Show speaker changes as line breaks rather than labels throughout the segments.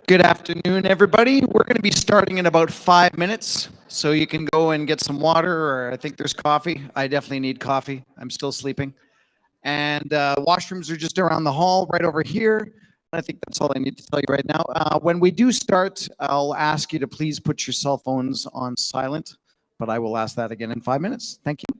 Good afternoon, everybody. We're going to be starting in about 5 minutes, so you can go and get some water, or I think there's coffee. I definitely need coffee. I'm still sleeping. And washrooms are just around the hall, right over here. I think that's all I need to tell you right now. When we do start, I'll ask you to please put your cell phones on silent, but I will ask that again in 5 minutes. Thank you.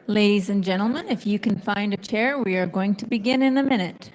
Ladies and gentlemen, if you can find a chair, we are going to begin in a minute.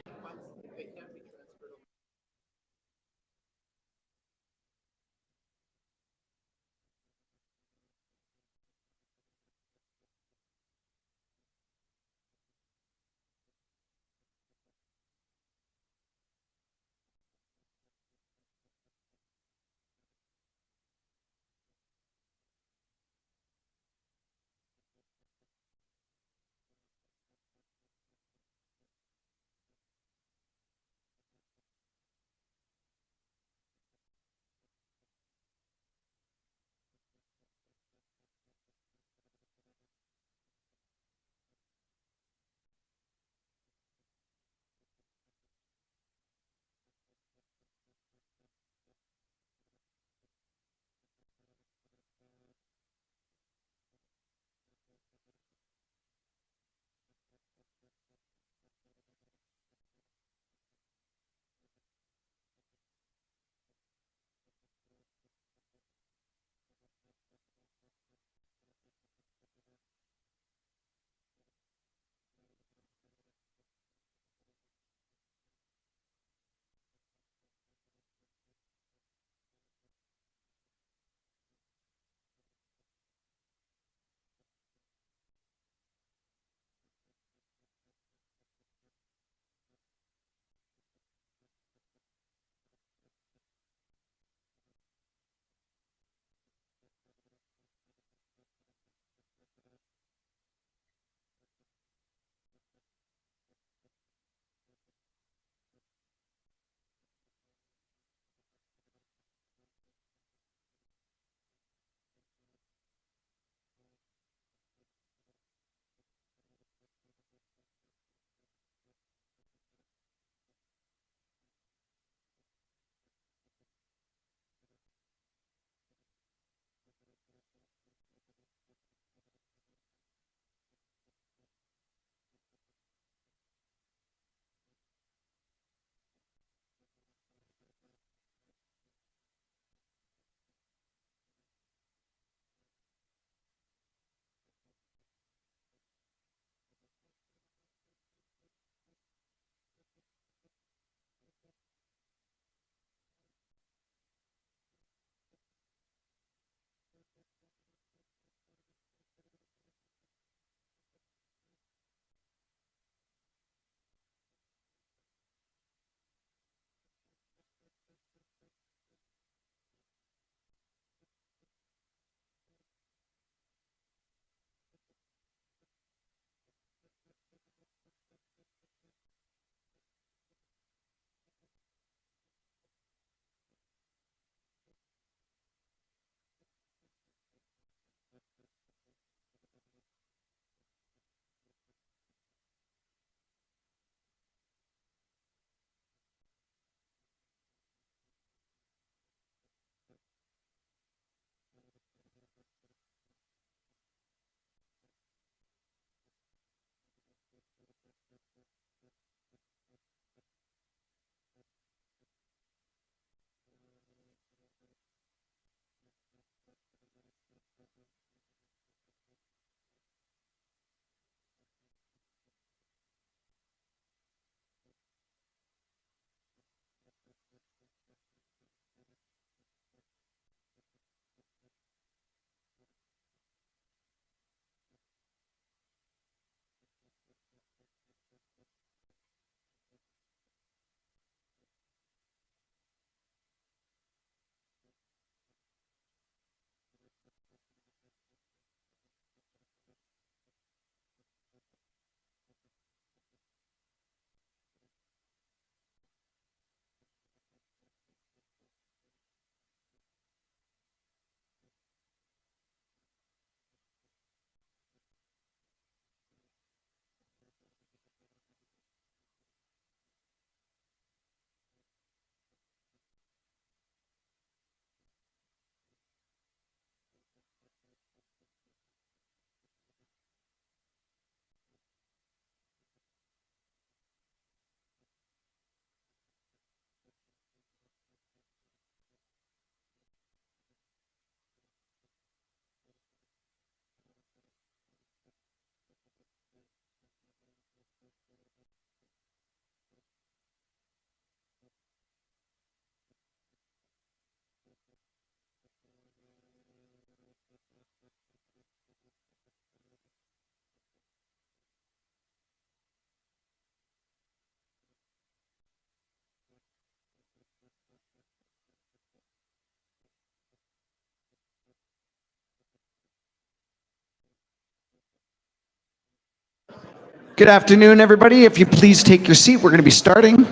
Good afternoon, everybody. If you please take your seat, we're going to be starting.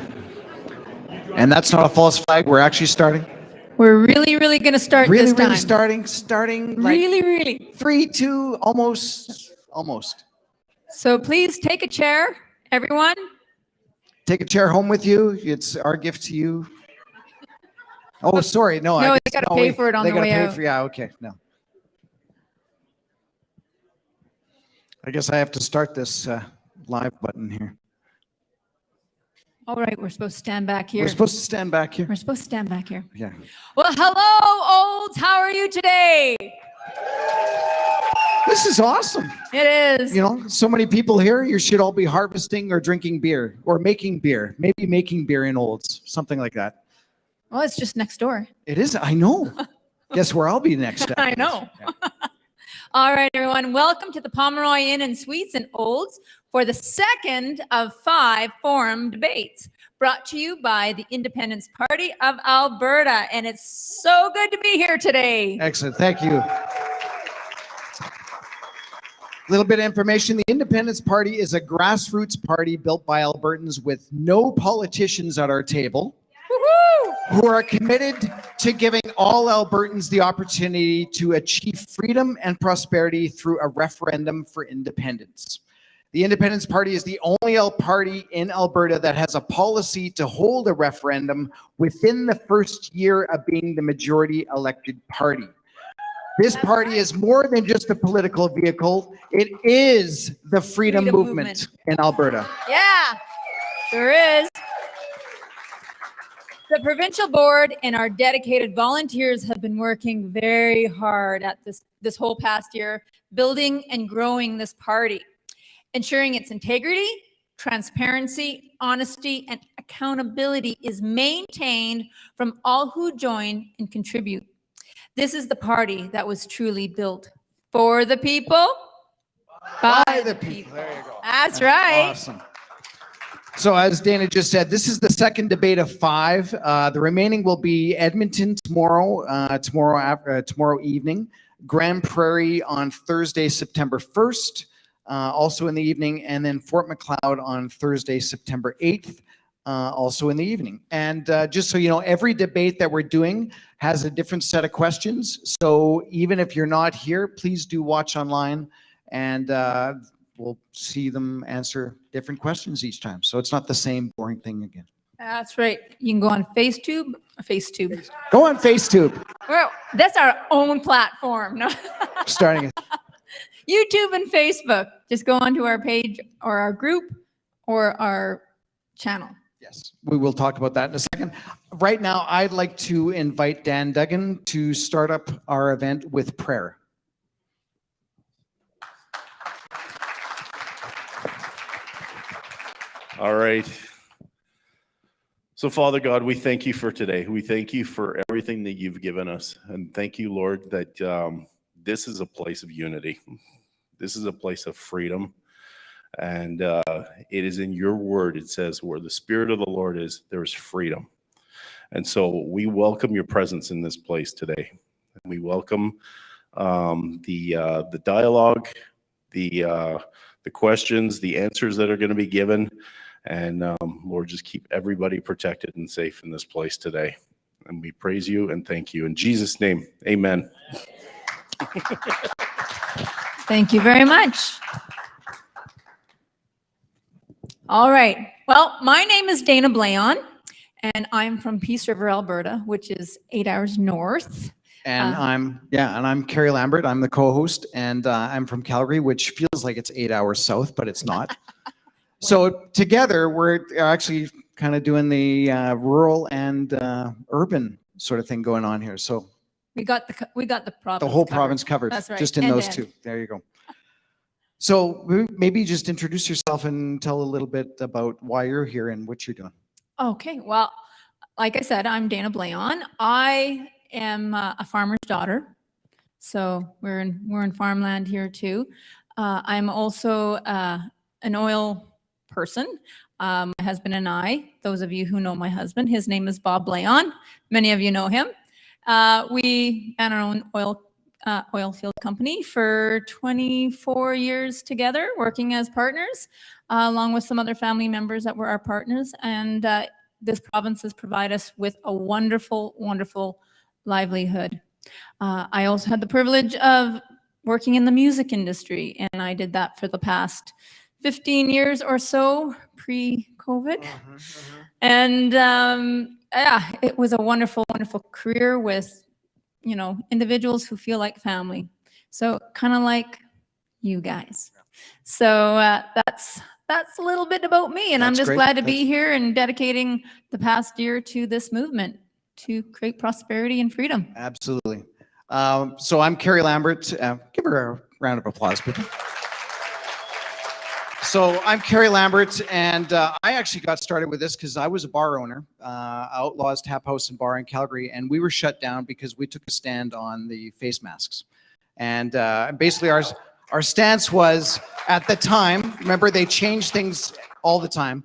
And that's not a false flag. We're actually starting.
We're really going to start this time.
Starting like
Really.
3, 2, almost.
So please take a chair, everyone.
Take a chair home with you. It's our gift to you. Oh, sorry. No,
No, they got to pay for it on the way out.
Yeah, okay. No. I guess I have to start this live button here.
All right, we're supposed to stand back here.
We're supposed to stand back here.
We're supposed to stand back here.
Yeah.
Well, hello, olds. How are you today?
This is awesome.
It is.
You know, so many people here. You should all be harvesting or drinking beer or making beer. Maybe making beer in Olds, something like that.
Well, it's just next door.
It is. I know. Guess where I'll be next.
I know. All right, everyone. Welcome to the Pomeroy Inn and Suites in Olds for the second of 5 forum debates brought to you by the Independence Party of Alberta. And it's so good to be here today.
Excellent. Thank you. Little bit of information. The Independence Party is a grassroots party built by Albertans with no politicians at our table, who are committed to giving all Albertans the opportunity to achieve freedom and prosperity through a referendum for independence. The Independence Party is the only party in Alberta that has a policy to hold a referendum within the first year of being the majority elected party. This party is more than just a political vehicle. It is the freedom movement in Alberta.
Yeah, there is. The provincial board and our dedicated volunteers have been working very hard at this whole past year, building and growing this party, ensuring its integrity, transparency, honesty, and accountability is maintained from all who join and contribute. This is the party that was truly built for the people, by the people.
There you go.
That's right.
Awesome. So as Dana just said, this is the second debate of 5. The remaining will be Edmonton tomorrow evening, Grand Prairie on Thursday, September 1st, also in the evening, and then Fort Macleod on Thursday, September 8th, also in the evening. And just so you know, every debate that we're doing has a different set of questions. So even if you're not here, please do watch online, and we'll see them answer different questions each time. So it's not the same boring thing again.
That's right. You can go on FaceTube.
Go on FaceTube.
Well, that's our own platform. No.
Starting it.
YouTube and Facebook. Just go onto our page or our group or our channel.
Yes, we will talk about that in a second. Right now, I'd like to invite Dan Duggan to start up our event with prayer.
All right. So, Father God, we thank you for today. We thank you for everything that you've given us. And thank you, Lord, that this is a place of unity. This is a place of freedom. And it is in your word, it says, where the Spirit of the Lord is, there is freedom. And so we welcome your presence in this place today. And we welcome the dialogue, the questions, the answers that are going to be given. And Lord, just keep everybody protected and safe in this place today. And we praise you and thank you. In Jesus' name, amen.
Thank you very much. All right. Well, my name is Dana Blayon, and I'm from Peace River, Alberta, which is 8 hours north.
And I'm Carrie Lambert. I'm the co-host, and I'm from Calgary, which feels like it's 8 hours south, but it's not. So together, we're actually kind of doing the rural and urban sort of thing going on here. So
we got the province.
The whole province covered.
That's right.
Just in those two. There you go. So maybe just introduce yourself and tell a little bit about why you're here and what you're doing.
Okay. Well, like I said, I'm Dana Blayon. I am a farmer's daughter. So we're in farmland here too. I'm also an oil person. My husband and I, those of you who know my husband, his name is Bob Blayon. Many of you know him. We ran our own oil oil field company for 24 years together, working as partners, along with some other family members that were our partners. And this province has provided us with a wonderful, wonderful livelihood. I also had the privilege of working in the music industry, and I did that for the past 15 years or so, pre-COVID. And yeah, it was a wonderful, wonderful career with, you know, individuals who feel like family. So kind of like you guys. So that's a little bit about me, and I'm
That's
just
great.
glad to be here and dedicating the past year to this movement to create prosperity and freedom.
Absolutely. So I'm Carrie Lambert. Give her a round of applause, people. So I'm Carrie Lambert, and I actually got started with this because I was a bar owner, Outlaws Tap House and Bar in Calgary, and we were shut down because we took a stand on the face masks. And basically our stance was, at the time, remember they changed things all the time.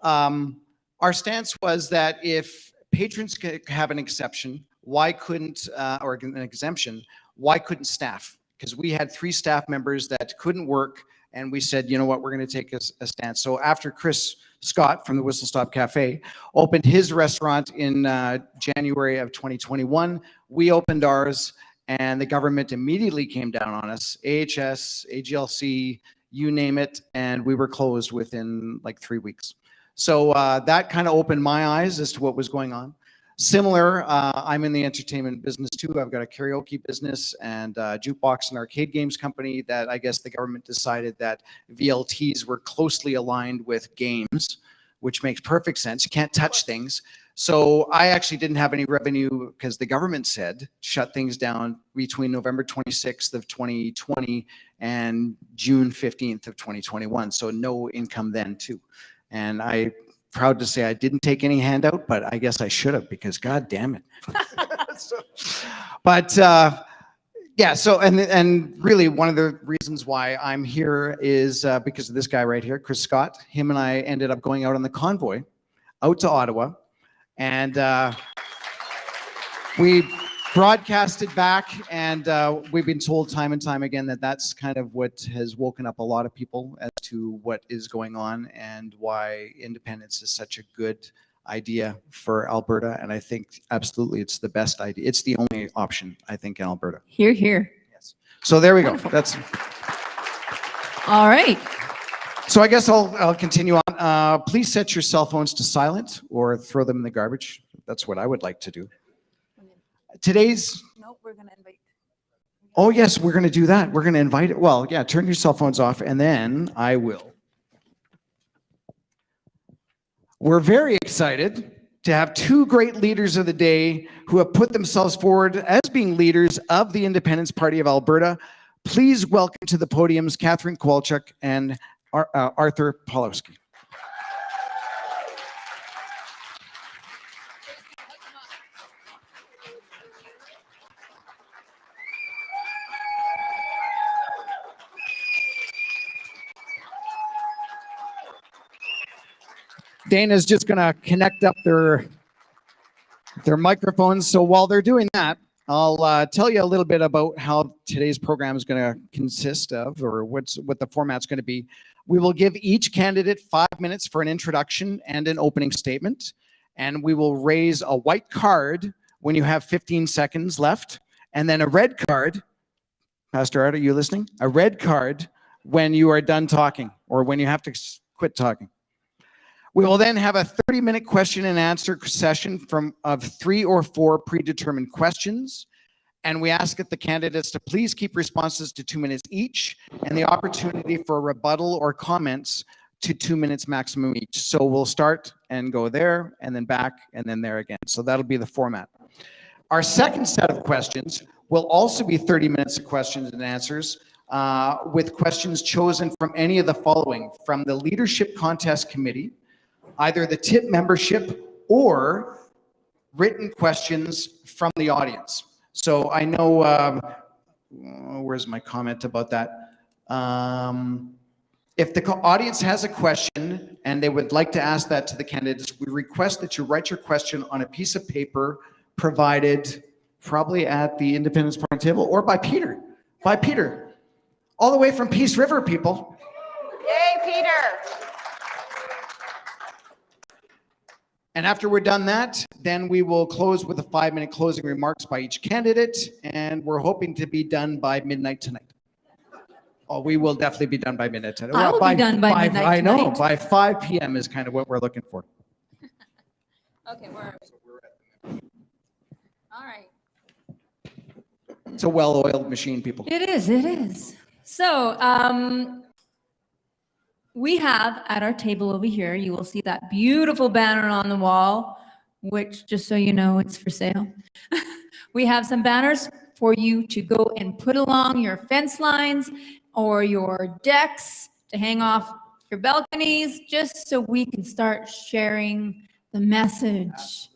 Our stance was that if patrons could have an exception, why couldn't, or an exemption, why couldn't staff? Because we had 3 staff members that couldn't work, and we said, you know what, we're going to take a stance. So after Chris Scott from the Whistle Stop Cafe opened his restaurant in January of 2021, we opened ours, and the government immediately came down on us, AHS, AGLC, you name it, and we were closed within like 3 weeks. So that kind of opened my eyes as to what was going on. Similar, I'm in the entertainment business too. I've got a karaoke business and a jukebox and arcade games company that I guess the government decided that VLTs were closely aligned with games, which makes perfect sense. You can't touch things. So I actually didn't have any revenue because the government said shut things down between November 26th of 2020 and June 15th of 2021. So no income then too. And I proud to say I didn't take any handout, but I guess I should have because God damn it. But yeah, so and really one of the reasons why I'm here is because of this guy right here, Chris Scott. Him and I ended up going out on the convoy out to Ottawa, and we broadcasted back, and we've been told time and time again that that's kind of what has woken up a lot of people as to what is going on and why independence is such a good idea for Alberta. And I think absolutely it's the best idea. It's the only option, I think, in Alberta.
Hear, hear.
Yes. So there we go.
Wonderful.
That's
All right.
so I guess I'll continue on. Please set your cell phones to silent or throw them in the garbage. That's what I would like to do. Today's
Nope, we're going to invite.
Oh, yes, we're going to do that. We're going to invite it. Well, yeah, turn your cell phones off, and then I will. We're very excited to have 2 great leaders of the day who have put themselves forward as being leaders of the Independence Party of Alberta. Please welcome to the podiums Catherine Kowalczyk and Arthur Pawlowski. Dana's just going to connect up their microphones. So while they're doing that, I'll tell you a little bit about how today's program is going to consist of, or what the format's going to be. We will give each candidate 5 minutes for an introduction and an opening statement, and we will raise a white card when you have 15 seconds left, and then a red card. Pastor Art, are you listening? A red card when you are done talking or when you have to quit talking. We will then have a 30-minute question and answer session of 3 or 4 predetermined questions. And we ask the candidates to please keep responses to 2 minutes each and the opportunity for a rebuttal or comments to 2 minutes maximum each. So we'll start and go there and then back and then there again. So that'll be the format. Our second set of questions will also be 30 minutes of questions and answers with questions chosen from any of the following: from the Leadership Contest Committee, either the TIP membership or written questions from the audience. So I know, where's my comment about that? If the audience has a question and they would like to ask that to the candidates, we request that you write your question on a piece of paper provided probably at the Independence Party table, or by Peter. By Peter. All the way from Peace River, people.
Yay, Peter.
And after we're done that, then we will close with a 5-minute closing remarks by each candidate, and we're hoping to be done by midnight tonight. Oh, we will definitely be done by midnight tonight.
I will be done by midnight
I know,
tonight.
by 5 p.m. is kind of what we're looking for.
Okay, where are we? All right.
It's a well-oiled machine, people.
It is, it is. So, we have at our table over here, you will see that beautiful banner on the wall, which, just so you know, it's for sale. We have some banners for you to go and put along your fence lines or your decks to hang off your balconies, just so we can start sharing the message,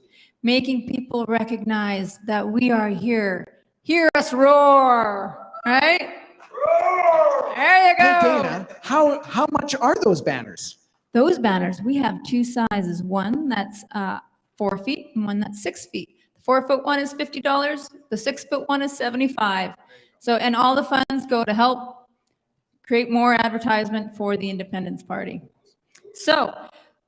making people recognize that we are here. Hear us roar, right? There you
Hey,
go.
Dana, how much are those banners?
Those banners, we have two sizes, one that's 4 feet and one that's 6 feet. The 4-foot one is $50, the 6-foot one is $75. So, and all the funds go to help create more advertisement for the Independence Party. So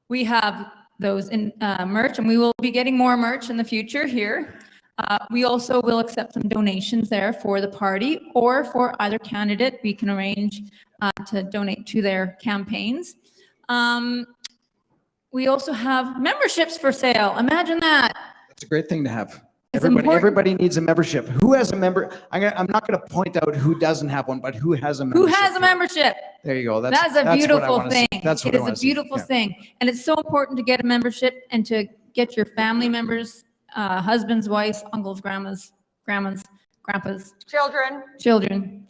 we have those in merch, and we will be getting more merch in the future here. We also will accept some donations there for the party or for either candidate. We can arrange to donate to their campaigns. We also have memberships for sale. Imagine that.
It's a great thing to have.
It's important.
Everybody needs a membership. Who has a member? I'm not going to point out who doesn't have one, but who has a membership?
Who has a membership?
There you go.
That's a
what I
beautiful
wanna see.
thing.
That's what
It
I wanna
is a
see.
beautiful
Yeah.
thing. And it's so important to get a membership and to get your family members, husbands, wives, uncles, grandpas,
Children.
children.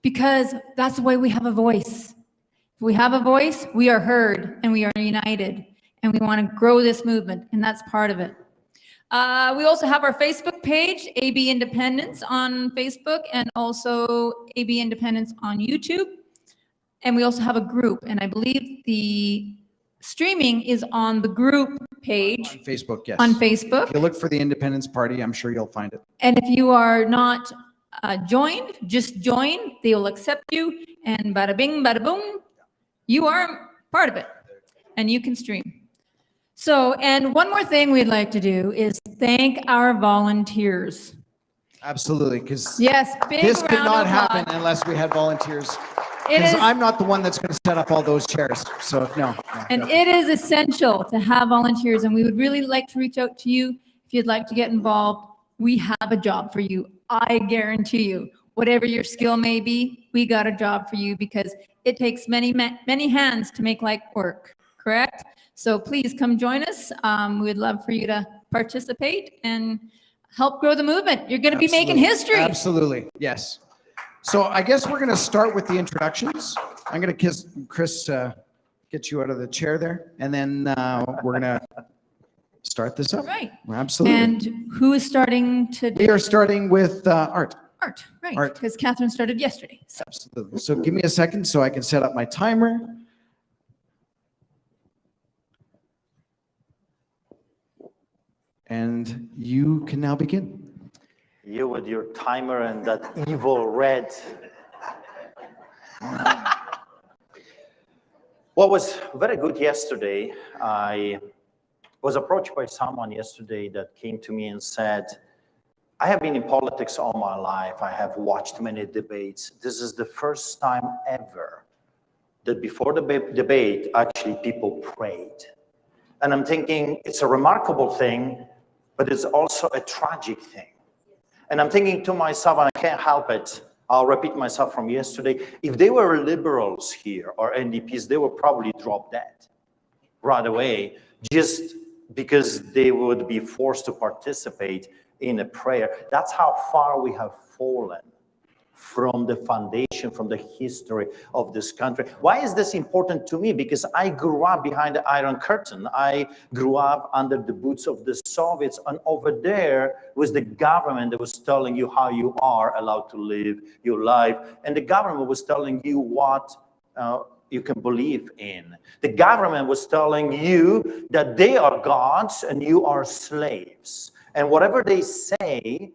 Because that's the way we have a voice. If we have a voice, we are heard and we are united, and we want to grow this movement, and that's part of it. We also have our Facebook page, AB Independence on Facebook, and also AB Independence on YouTube. And we also have a group, and I believe the streaming is on the group page
On Facebook, yes.
on
If
Facebook.
you look for the Independence Party, I'm sure you'll find it.
And if you are not joined, just join. They will accept you, and bada bing, bada boom, you are part of it, and you can stream. So, and one more thing we'd like to do is thank our volunteers.
Absolutely, because
Yes, big
this could
round
not
of
happen
applause.
unless we had volunteers.
It
Because
is,
I'm not the one that's going to set up all those chairs. So no.
and it is essential to have volunteers, and we would really like to reach out to you if you'd like to get involved. We have a job for you. I guarantee you, whatever your skill may be, we got a job for you, because it takes many hands to make light work, correct? So please come join us. We'd love for you to participate and help grow the movement. You're going to be making history.
Absolutely, yes. So I guess we're going to start with the introductions. I'm going to Chris, get you out of the chair there, and then we're going to start this up.
Right.
Absolutely.
And who is starting
We
today?
are starting with Art.
Art, right,
Art.
because Catherine started yesterday. So
Absolutely. So give me a second so I can set up my timer. And you can now begin.
You with your timer and that evil red. What was very good yesterday, I was approached by someone yesterday that came to me and said, I have been in politics all my life. I have watched many debates. This is the first time ever that before the debate, actually people prayed. And I'm thinking it's a remarkable thing, but it's also a tragic thing. And I'm thinking to myself, and I can't help it, I'll repeat myself from yesterday, if they were liberals here or NDPs, they would probably drop dead right away, just because they would be forced to participate in a prayer. That's how far we have fallen from the foundation, from the history of this country. Why is this important to me? Because I grew up behind the Iron Curtain. I grew up under the boots of the Soviets, and over there was the government that was telling you how you are allowed to live your life, and the government was telling you what you can believe in. The government was telling you that they are gods and you are slaves. And whatever they say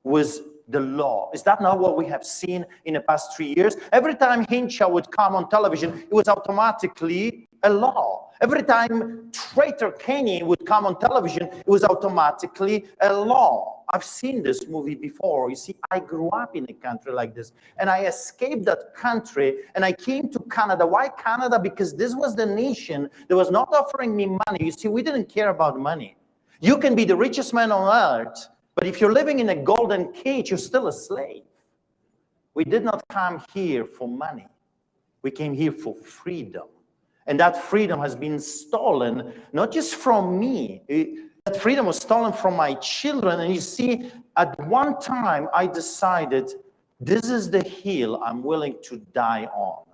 was the law. Is that not what we have seen in the past 3 years? Every time Hincha would come on television, it was automatically a law. Every time Traitor Kenny would come on television, it was automatically a law. I've seen this movie before. You see, I grew up in a country like this, and I escaped that country, and I came to Canada. Why Canada? Because this was the nation that was not offering me money. You see, we didn't care about money. You can be the richest man on earth, but if you're living in a golden cage, you're still a slave. We did not come here for money. We came here for freedom. And that freedom has been stolen, not just from me. That freedom was stolen from my children. And you see, at one time, I decided, this is the hill I'm willing to die on.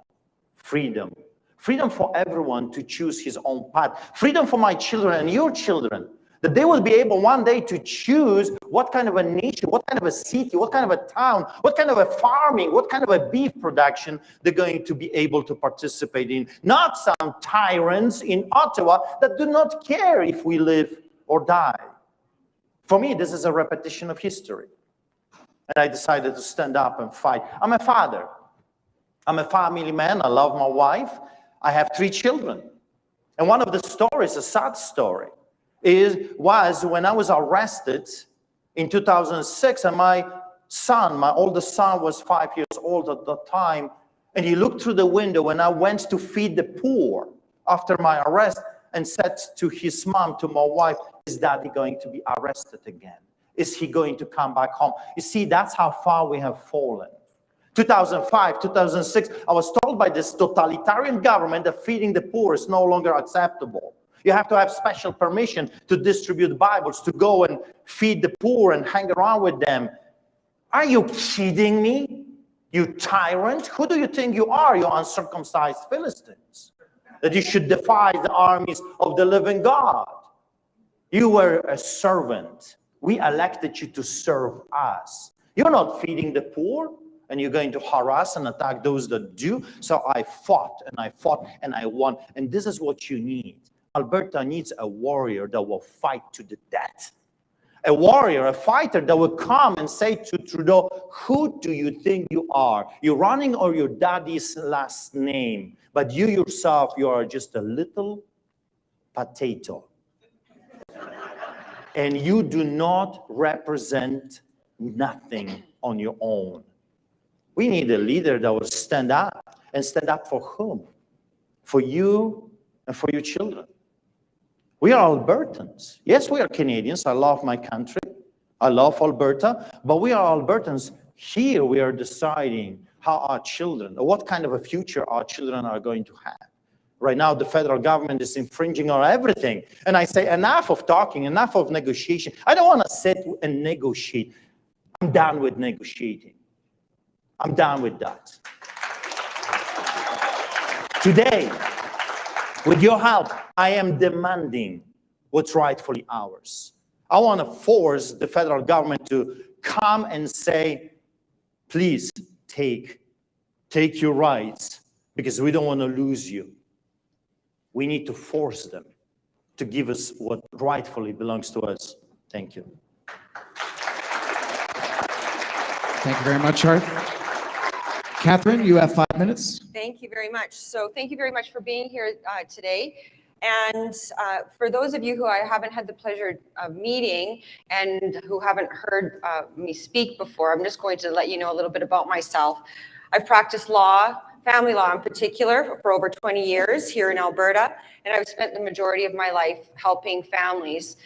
Freedom. Freedom for everyone to choose his own path. Freedom for my children and your children. That they will be able one day to choose what kind of a nation, what kind of a city, what kind of a town, what kind of a farming, what kind of a beef production they're going to be able to participate in. Not some tyrants in Ottawa that do not care if we live or die. For me, this is a repetition of history. And I decided to stand up and fight. I'm a father. I'm a family man. I love my wife. I have 3 children. And one of the stories, a sad story, was when I was arrested in 2006, and my oldest son was 5 years old at that time, and he looked through the window when I went to feed the poor after my arrest and said to his mom, to my wife, is daddy going to be arrested again? Is he going to come back home? You see, that's how far we have fallen. 2005, 2006, I was told by this totalitarian government that feeding the poor is no longer acceptable. You have to have special permission to distribute Bibles, to go and feed the poor and hang around with them. Are you kidding me? You tyrant? Who do you think you are, you uncircumcised Philistines? That you should defy the armies of the living God. You were a servant. We elected you to serve us. You're not feeding the poor, and you're going to harass and attack those that do. So I fought and I won. And this is what you need. Alberta needs a warrior that will fight to the death. A warrior, a fighter that will come and say to Trudeau, who do you think you are? You're running on your daddy's last name, but you yourself, you are just a little potato. And you do not represent nothing on your own. We need a leader that will stand up. And stand up for whom? For you and for your children. We are Albertans. Yes, we are Canadians. I love my country. I love Alberta. But we are Albertans. Here we are deciding how our children, or what kind of a future our children are going to have. Right now, the federal government is infringing on everything. And I say, enough of talking, enough of negotiation. I don't want to sit and negotiate. I'm done with negotiating. I'm done with that. Today, with your help, I am demanding what's rightfully ours. I want to force the federal government to come and say, please take your rights, because we don't want to lose you. We need to force them to give us what rightfully belongs to us. Thank you.
Thank you very much, Art. Catherine, you have 5 minutes.
Thank you very much. So thank you very much for being here today. And for those of you who I haven't had the pleasure of meeting and who haven't heard me speak before, I'm just going to let you know a little bit about myself. I've practiced law, family law in particular, for over 20 years here in Alberta, and I've spent the majority of my life helping families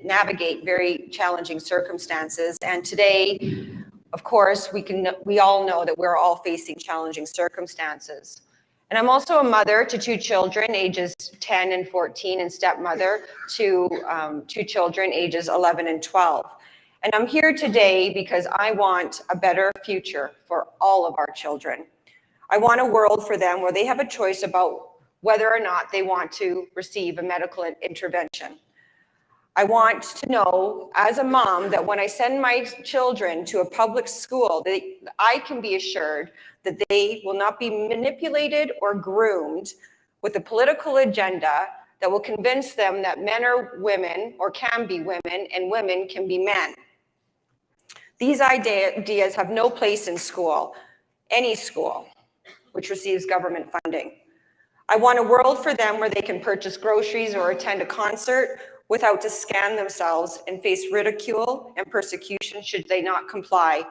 navigate very challenging circumstances. And today, of course, we all know that we're all facing challenging circumstances. And I'm also a mother to 2 children, ages 10 and 14, and stepmother to 2 children, ages 11 and 12. And I'm here today because I want a better future for all of our children. I want a world for them where they have a choice about whether or not they want to receive a medical intervention. I want to know, as a mom, that when I send my children to a public school, that I can be assured that they will not be manipulated or groomed with a political agenda that will convince them that men are women or can be women and women can be men. These ideas have no place in school, any school, which receives government funding. I want a world for them where they can purchase groceries or attend a concert without to scan themselves and face ridicule and persecution should they not comply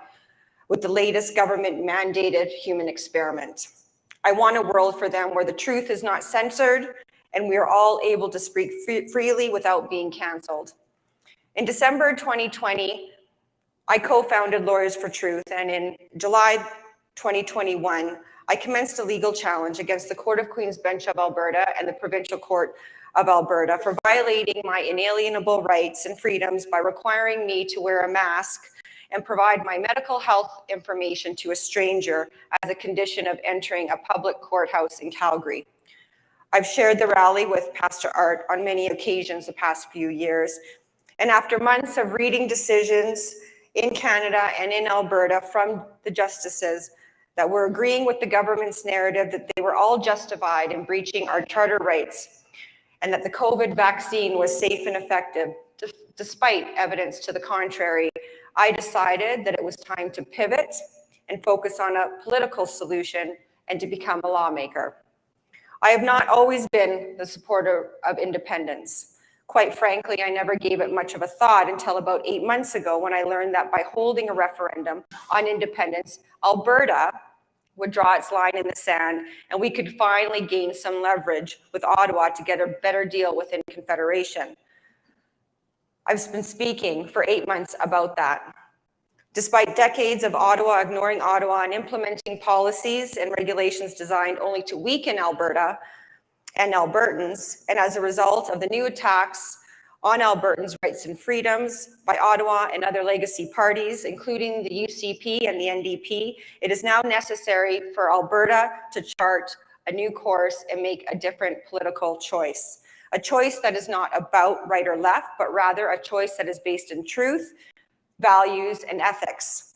with the latest government-mandated human experiment. I want a world for them where the truth is not censored and we are all able to speak freely without being canceled. In December 2020, I co-founded Lawyers for Truth, and in July 2021, I commenced a legal challenge against the Court of Queen's Bench of Alberta and the Provincial Court of Alberta for violating my inalienable rights and freedoms by requiring me to wear a mask and provide my medical health information to a stranger as a condition of entering a public courthouse in Calgary. I've shared the rally with Pastor Art on many occasions the past few years, and after months of reading decisions in Canada and in Alberta from the justices that were agreeing with the government's narrative that they were all justified in breaching our charter rights and that the COVID vaccine was safe and effective, despite evidence to the contrary, I decided that it was time to pivot and focus on a political solution and to become a lawmaker. I have not always been the supporter of independence. Quite frankly, I never gave it much of a thought until about 8 months ago when I learned that by holding a referendum on independence, Alberta would draw its line in the sand and we could finally gain some leverage with Ottawa to get a better deal within Confederation. I've been speaking for 8 months about that. Despite decades of Ottawa ignoring Ottawa and implementing policies and regulations designed only to weaken Alberta and Albertans, and as a result of the new attacks on Albertans' rights and freedoms by Ottawa and other legacy parties, including the UCP and the NDP, it is now necessary for Alberta to chart a new course and make a different political choice. A choice that is not about right or left, but rather a choice that is based in truth, values, and ethics.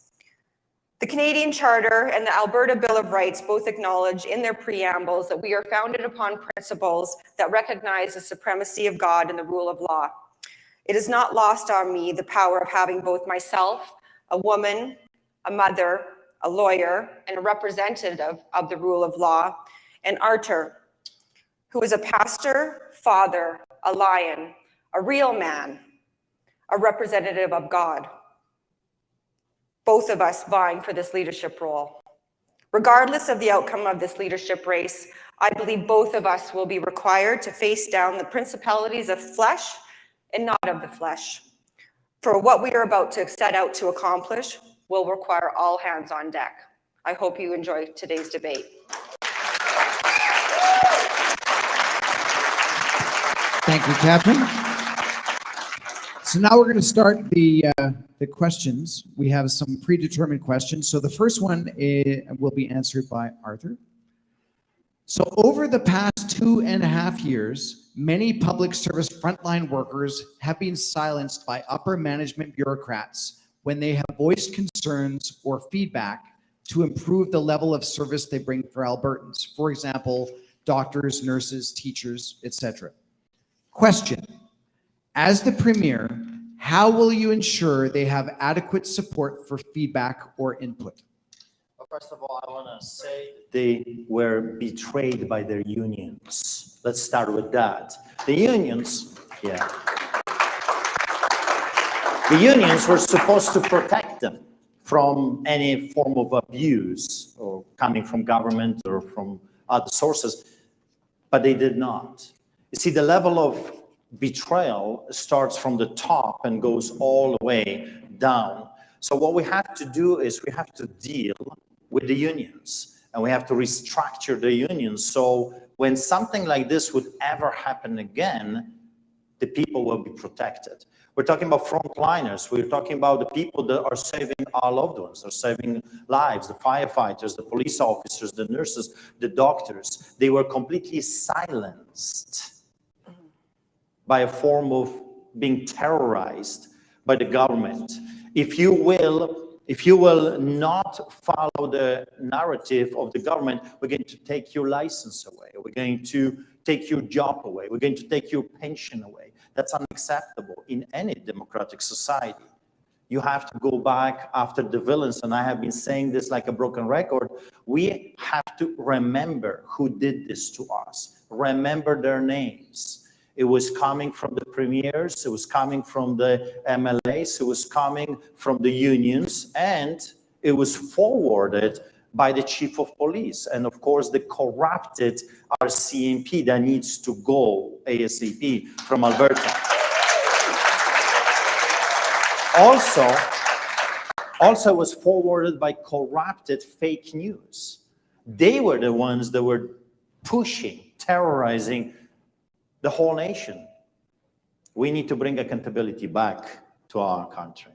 The Canadian Charter and the Alberta Bill of Rights both acknowledge in their preambles that we are founded upon principles that recognize the supremacy of God and the rule of law. It is not lost on me the power of having both myself, a woman, a mother, a lawyer, and a representative of the rule of law, and Arthur, who is a pastor, father, a lion, a real man, a representative of God. Both of us vying for this leadership role. Regardless of the outcome of this leadership race, I believe both of us will be required to face down the principalities of flesh and not of the flesh. For what we are about to set out to accomplish will require all hands on deck. I hope you enjoy today's debate.
Thank you, Catherine. So now we're going to start the questions. We have some predetermined questions. So the first one will be answered by Arthur. So over the past 2.5 years, many public service frontline workers have been silenced by upper management bureaucrats when they have voiced concerns or feedback to improve the level of service they bring for Albertans. For example, doctors, nurses, teachers, etc. Question: as the Premier, how will you ensure they have adequate support for feedback or input?
Well, first of all, I want to say they were betrayed by their unions. Let's start with that. The unions, the unions were supposed to protect them from any form of abuse or coming from government or from other sources, but they did not. You see, the level of betrayal starts from the top and goes all the way down. So what we have to do is we have to deal with the unions and we have to restructure the unions. So when something like this would ever happen again, the people will be protected. We're talking about frontliners. We're talking about the people that are saving our loved ones. They're saving lives, the firefighters, the police officers, the nurses, the doctors. They were completely silenced by a form of being terrorized by the government. If you will not follow the narrative of the government, we're going to take your license away. We're going to take your job away. We're going to take your pension away. That's unacceptable in any democratic society. You have to go back after the villains, and I have been saying this like a broken record. We have to remember who did this to us. Remember their names. It was coming from the premiers, it was coming from the MLAs, it was coming from the unions, and it was forwarded by the chief of police. And of course, the corrupted RCMP that needs to go ASAP from Alberta. Also was forwarded by corrupted fake news. They were the ones that were pushing, terrorizing the whole nation. We need to bring accountability back to our country.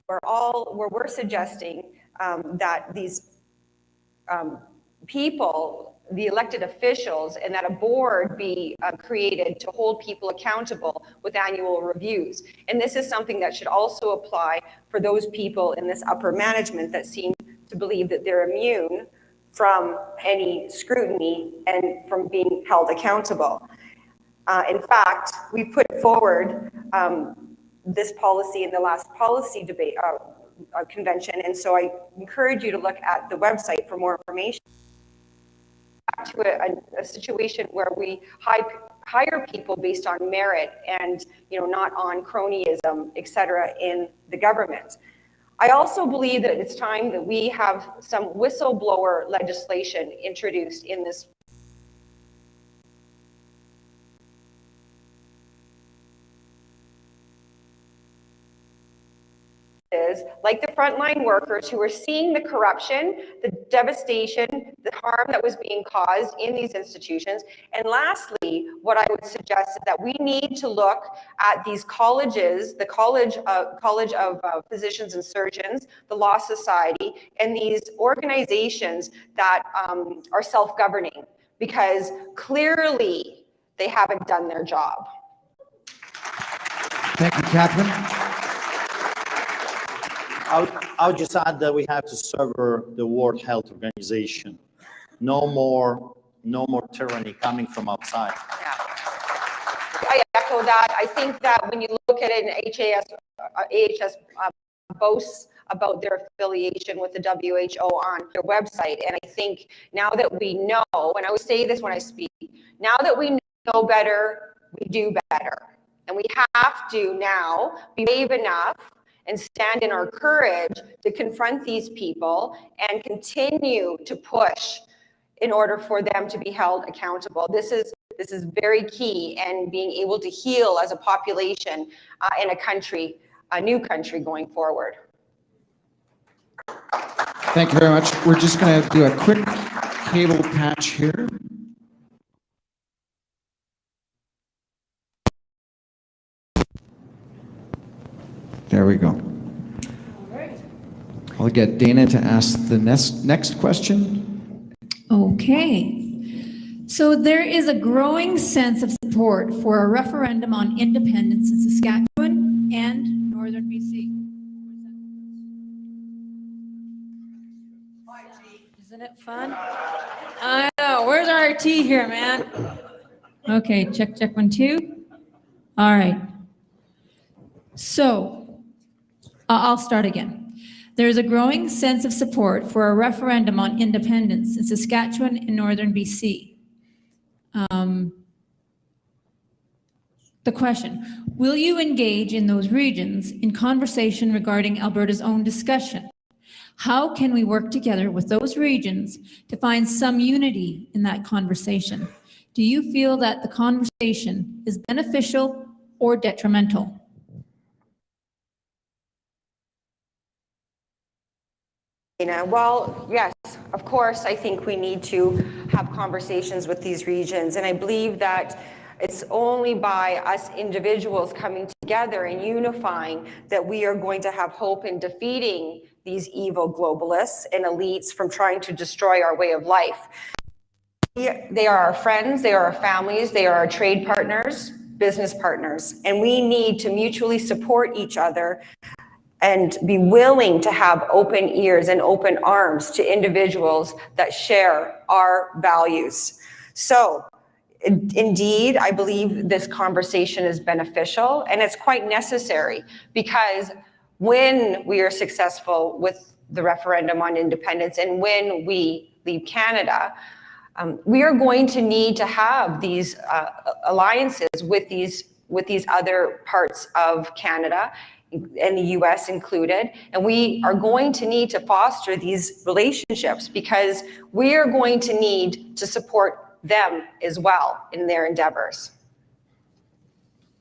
Where we're suggesting that these people, the elected officials, and that a board be created to hold people accountable with annual reviews. And this is something that should also apply for those people in this upper management that seem to believe that they're immune from any scrutiny and from being held accountable. In fact, we put forward this policy in the last policy debate convention, and so I encourage you to look at the website for more information. Back to a situation where we hire people based on merit and not on cronyism, et cetera, in the government. I also believe that it's time that we have some whistleblower legislation introduced in this. Like the frontline workers who are seeing the corruption, the devastation, the harm that was being caused in these institutions. And lastly, what I would suggest is that we need to look at these colleges, the College of Physicians and Surgeons, the Law Society, and these organizations that are self-governing, because clearly they haven't done their job.
Thank you, Catherine.
I would just add that we have to sever the World Health Organization. No more tyranny coming from outside.
Yeah. I echo that. I think that when you look at it, AHS boasts about their affiliation with the WHO on their website. And I think now that we know, and I always say this when I speak, now that we know better, we do better. And we have to now be brave enough and stand in our courage to confront these people and continue to push in order for them to be held accountable. This is very key, and being able to heal as a population in a country, a new country going forward.
Thank you very much. We're just going to do a quick cable patch here. There we go. I'll get Dana to ask the next question.
Okay. So there is a growing sense of support for a referendum on independence in Saskatchewan and northern BC. Isn't it fun? I know. Where's our RT here, man? Okay, check 1, 2. All right. So I'll start again. There is a growing sense of support for a referendum on independence in Saskatchewan and northern BC. The question, will you engage in those regions in conversation regarding Alberta's own discussion? How can we work together with those regions to find some unity in that conversation? Do you feel that the conversation is beneficial or detrimental?
Well, yes, of course, I think we need to have conversations with these regions. And I believe that it's only by us individuals coming together and unifying that we are going to have hope in defeating these evil globalists and elites from trying to destroy our way of life. They are our friends, they are our families, they are our trade partners, business partners, and we need to mutually support each other and be willing to have open ears and open arms to individuals that share our values. So, indeed, I believe this conversation is beneficial and it's quite necessary, because when we are successful with the referendum on independence and when we leave Canada, we are going to need to have these alliances with these other parts of Canada, and the US included, and we are going to need to foster these relationships because we are going to need to support them as well in their endeavors.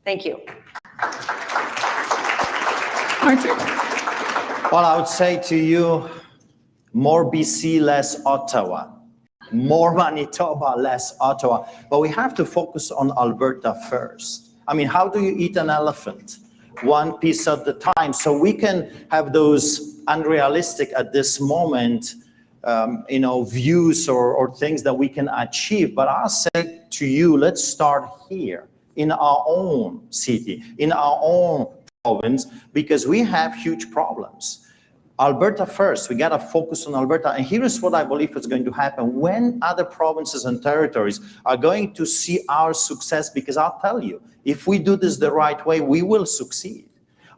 Thank you.
Archer?
Well, I would say to you, more BC, less Ottawa. More Manitoba, less Ottawa. But we have to focus on Alberta first. I mean, how do you eat an elephant? One piece at a time. So we can have those unrealistic at this moment, views or things that we can achieve. But I'll say to you, let's start here in our own city, in our own province, because we have huge problems. Alberta first, we got to focus on Alberta. And here is what I believe is going to happen when other provinces and territories are going to see our success, because I'll tell you, if we do this the right way, we will succeed.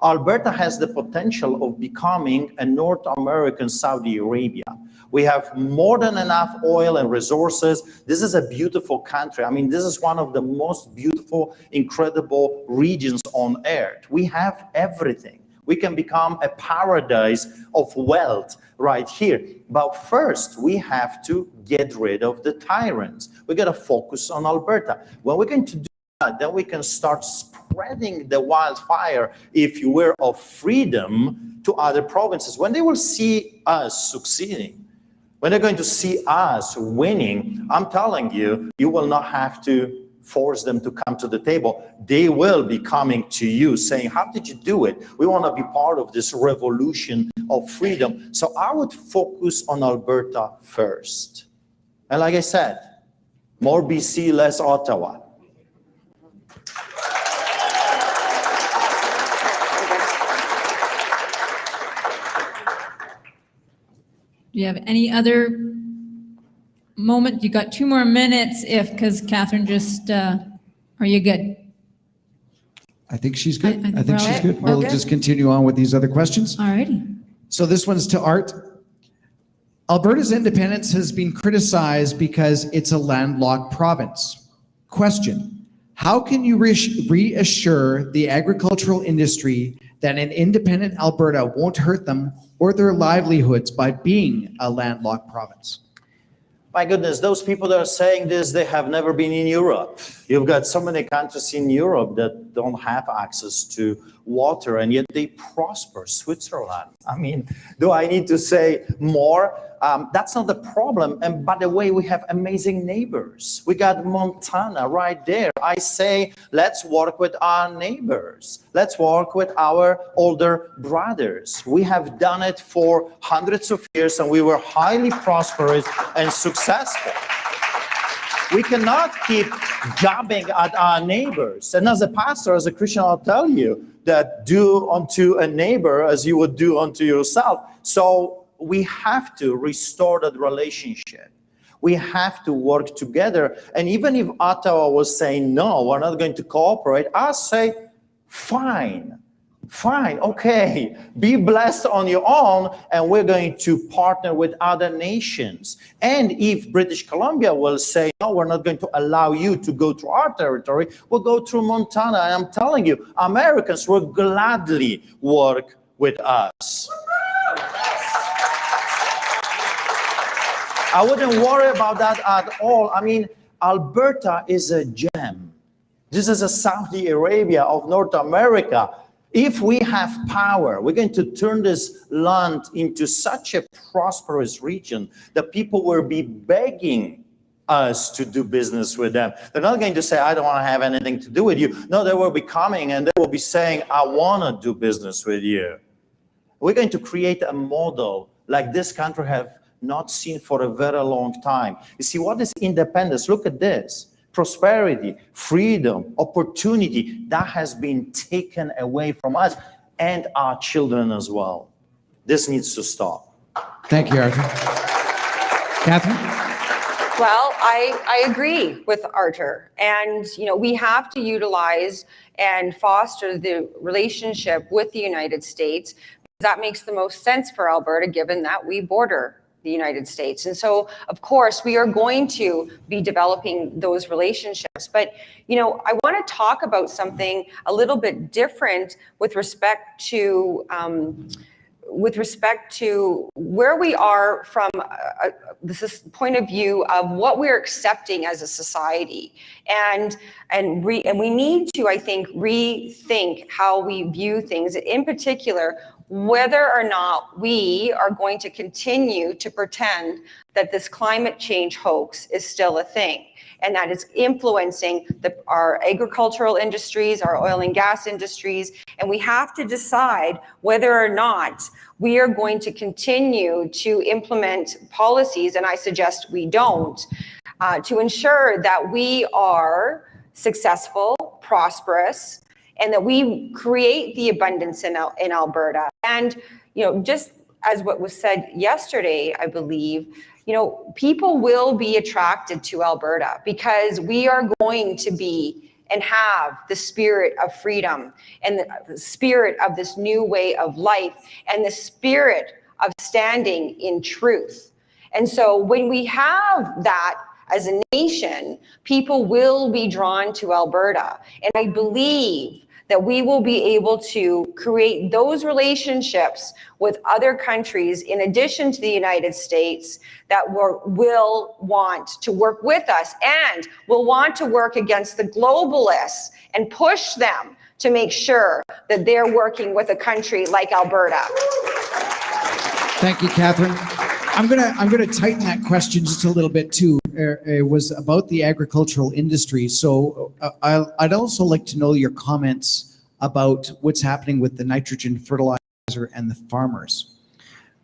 Alberta has the potential of becoming a North American Saudi Arabia. We have more than enough oil and resources. This is a beautiful country. I mean, this is one of the most beautiful, incredible regions on earth. We have everything. We can become a paradise of wealth right here. But first, we have to get rid of the tyrants. We got to focus on Alberta. When we're going to do that, then we can start spreading the wildfire, if you will, of freedom to other provinces. When they will see us succeeding, when they're going to see us winning, I'm telling you, you will not have to force them to come to the table. They will be coming to you saying, how did you do it? We want to be part of this revolution of freedom. So I would focus on Alberta first. And like I said, more BC, less Ottawa.
Do you have any other moment? You got 2 more minutes because Catherine just, are you good?
I think she's good.
I
I think she's good.
we're
We'll
good.
just continue on with these other questions.
All righty.
So this one's to Art. Alberta's independence has been criticized because it's a landlocked province. Question: how can you reassure the agricultural industry that an independent Alberta won't hurt them or their livelihoods by being a landlocked province?
My goodness, those people that are saying this, they have never been in Europe. You've got so many countries in Europe that don't have access to water, and yet they prosper. Switzerland. I mean, do I need to say more? That's not the problem. And by the way, we have amazing neighbors. We got Montana right there. I say, let's work with our neighbors. Let's work with our older brothers. We have done it for hundreds of years, and we were highly prosperous and successful. We cannot keep jabbing at our neighbors. And as a pastor, as a Christian, I'll tell you that do unto a neighbor as you would do unto yourself. So we have to restore that relationship. We have to work together. And even if Ottawa was saying, no, we're not going to cooperate, I'll say, fine, okay, be blessed on your own, and we're going to partner with other nations. And if British Columbia will say, no, we're not going to allow you to go to our territory, we'll go through Montana. And I'm telling you, Americans will gladly work with us. I wouldn't worry about that at all. I mean, Alberta is a gem. This is a Saudi Arabia of North America. If we have power, we're going to turn this land into such a prosperous region that people will be begging us to do business with them. They're not going to say, I don't want to have anything to do with you. No, they will be coming and they will be saying, I want to do business with you. We're going to create a model like this country have not seen for a very long time. You see, what is independence? Look at this. Prosperity, freedom, opportunity, that has been taken away from us and our children as well. This needs to stop.
Thank you, Arthur. Catherine?
Well, I agree with Arthur. And, we have to utilize and foster the relationship with the United States. That makes the most sense for Alberta, given that we border the United States. And so, of course, we are going to be developing those relationships. But, I want to talk about something a little bit different with respect to where we are from this point of view of what we're accepting as a society. And we need to, I think, rethink how we view things, in particular, whether or not we are going to continue to pretend that this climate change hoax is still a thing and that it's influencing our agricultural industries, our oil and gas industries. And we have to decide whether or not we are going to continue to implement policies, and I suggest we don't, to ensure that we are successful, prosperous, and that we create the abundance in Alberta. And, just as what was said yesterday, I believe, people will be attracted to Alberta because we are going to be and have the spirit of freedom and the spirit of this new way of life and the spirit of standing in truth. And so when we have that as a nation, people will be drawn to Alberta. And I believe that we will be able to create those relationships with other countries in addition to the United States that will want to work with us and will want to work against the globalists and push them to make sure that they're working with a country like Alberta.
Thank you, Catherine. I'm gonna tighten that question just a little bit too. It was about the agricultural industry. So I'd also like to know your comments about what's happening with the nitrogen fertilizer and the farmers.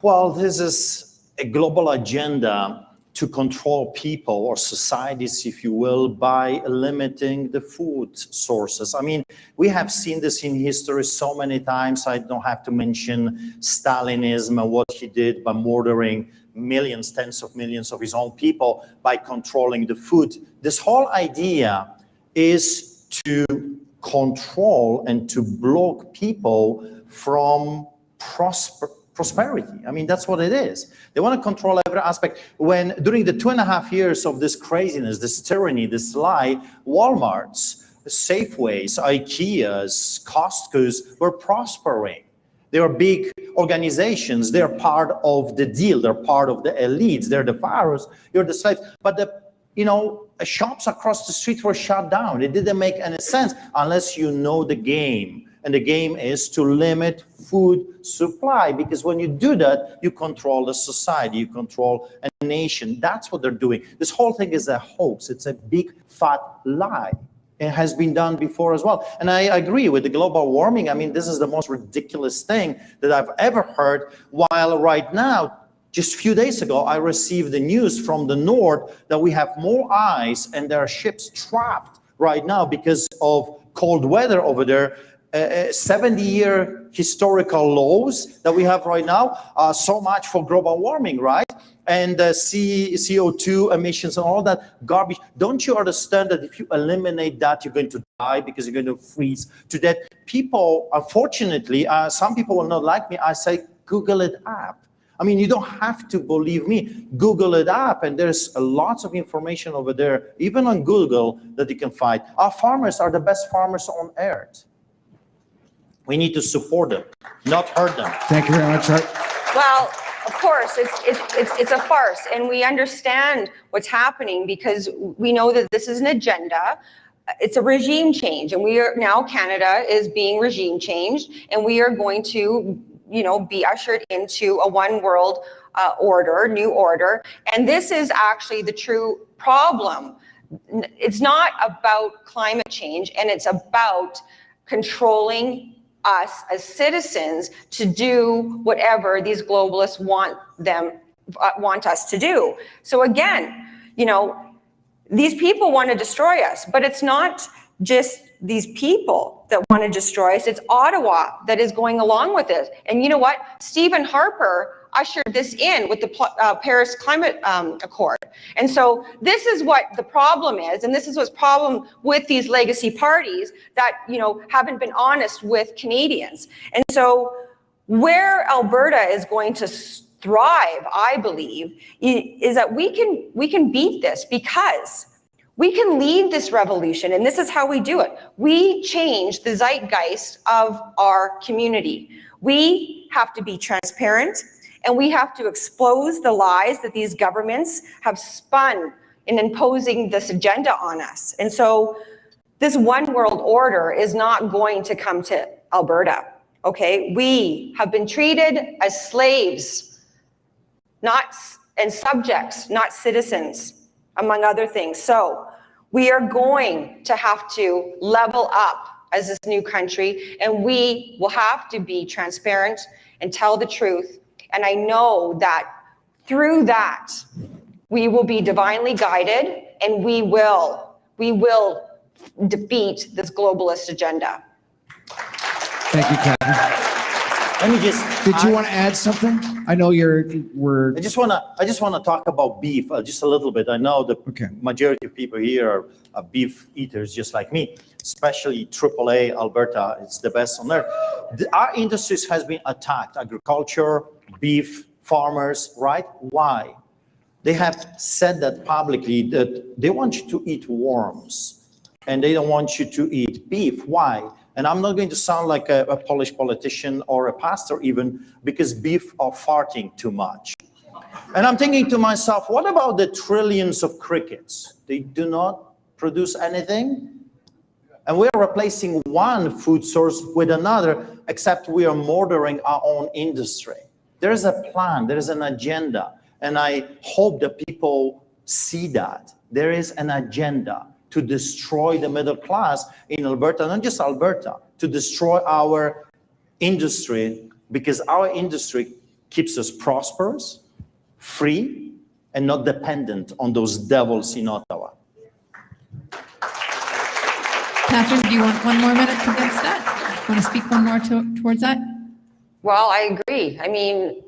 Well, this is a global agenda to control people or societies, if you will, by limiting the food sources. I mean, we have seen this in history so many times. I don't have to mention Stalinism and what he did by murdering millions, tens of millions of his own people by controlling the food. This whole idea is to control and to block people from prosperity. I mean, that's what it is. They want to control every aspect. When during the 2.5 years of this craziness, this tyranny, this lie, Walmarts, Safeways, IKEAs, Costco's were prospering. They are big organizations. They're part of the deal. They're part of the elites. They're the pharaohs. You're the slaves. But the shops across the street were shut down. It didn't make any sense unless you know the game. And the game is to limit food supply, because when you do that, you control the society, you control a nation. That's what they're doing. This whole thing is a hoax. It's a big, fat lie. It has been done before as well. And I agree with the global warming. I mean, this is the most ridiculous thing that I've ever heard. While right now, just a few days ago, I received the news from the north that we have more ice and there are ships trapped right now because of cold weather over there. 70-year historical lows that we have right now. So much for global warming, right? And CO2 emissions and all that garbage. Don't you understand that if you eliminate that, you're going to die because you're going to freeze to death? People, unfortunately, some people will not like me. I say, Google it up. I mean, you don't have to believe me. Google it up, and there's lots of information over there, even on Google, that you can find. Our farmers are the best farmers on earth. We need to support them, not hurt them.
Thank you very much, Art.
Well, of course, it's a farce, and we understand what's happening because we know that this is an agenda. it's a regime change, and we are now, Canada is being regime changed, and we are going to, be ushered into a one world order, new order. And this is actually the true problem. It's not about climate change, and it's about controlling us as citizens to do whatever these globalists want us to do. So again, these people want to destroy us, but it's not just these people that want to destroy us. It's Ottawa that is going along with it. And you know what? Stephen Harper ushered this in with the Paris Climate Accord. And so this is what the problem is, and this is what's problem with these legacy parties that haven't been honest with Canadians. And so where Alberta is going to thrive, I believe, is that we can beat this, because we can lead this revolution, and this is how we do it. We change the zeitgeist of our community. We have to be transparent, and we have to expose the lies that these governments have spun in imposing this agenda on us. And so this one world order is not going to come to Alberta, okay? We have been treated as slaves, and subjects, not citizens, among other things. So we are going to have to level up as this new country, and we will have to be transparent and tell the truth. And I know that through that, we will be divinely guided, and we will defeat this globalist agenda.
Thank you, Catherine.
Let me just.
Did you want to add something? I know we're.
I just want to talk about beef just a little bit. I know the majority of people here are beef eaters, just like me. Especially AAA Alberta, it's the best on earth. Our industries has been attacked. Agriculture, beef, farmers, right? Why? They have said that publicly, that they want you to eat worms, and they don't want you to eat beef. Why? And I'm not going to sound like a Polish politician or a pastor even, because beef are farting too much. And I'm thinking to myself, what about the trillions of crickets? They do not produce anything. And we are replacing one food source with another, except we are murdering our own industry. There is a plan, there is an agenda. And I hope that people see that. There is an agenda to destroy the middle class in Alberta, not just Alberta, to destroy our industry, because our industry keeps us prosperous, free, and not dependent on those devils in Ottawa.
Catherine, do you want one more minute against that? Want to speak one more towards that?
Well, I agree. I mean,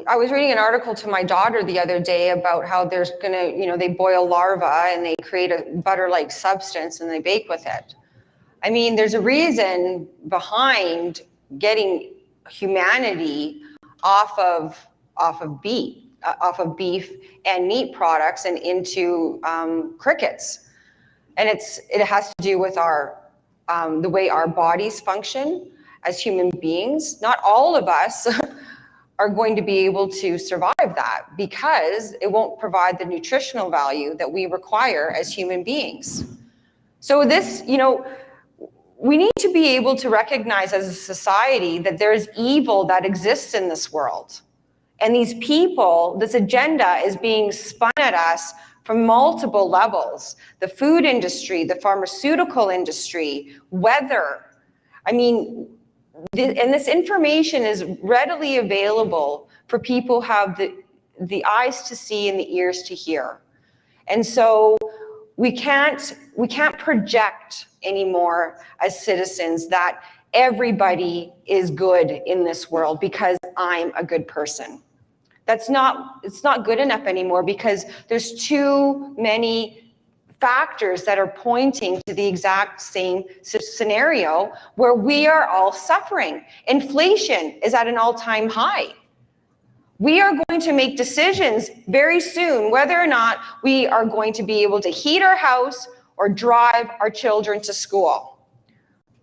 I was reading an article to my daughter the other day about how there's gonna, they boil larvae and they create a butter-like substance and they bake with it. I mean, there's a reason behind getting humanity off of beef and meat products and into crickets. And it has to do with the way our bodies function as human beings. Not all of us are going to be able to survive that, because it won't provide the nutritional value that we require as human beings. So this, we need to be able to recognize as a society that there is evil that exists in this world. And these people, this agenda is being spun at us from multiple levels: the food industry, the pharmaceutical industry, weather. I mean, and this information is readily available for people who have the eyes to see and the ears to hear. And so we can't project anymore as citizens that everybody is good in this world because I'm a good person. It's not good enough anymore, because there's too many factors that are pointing to the exact same scenario where we are all suffering. Inflation is at an all-time high. We are going to make decisions very soon whether or not we are going to be able to heat our house or drive our children to school,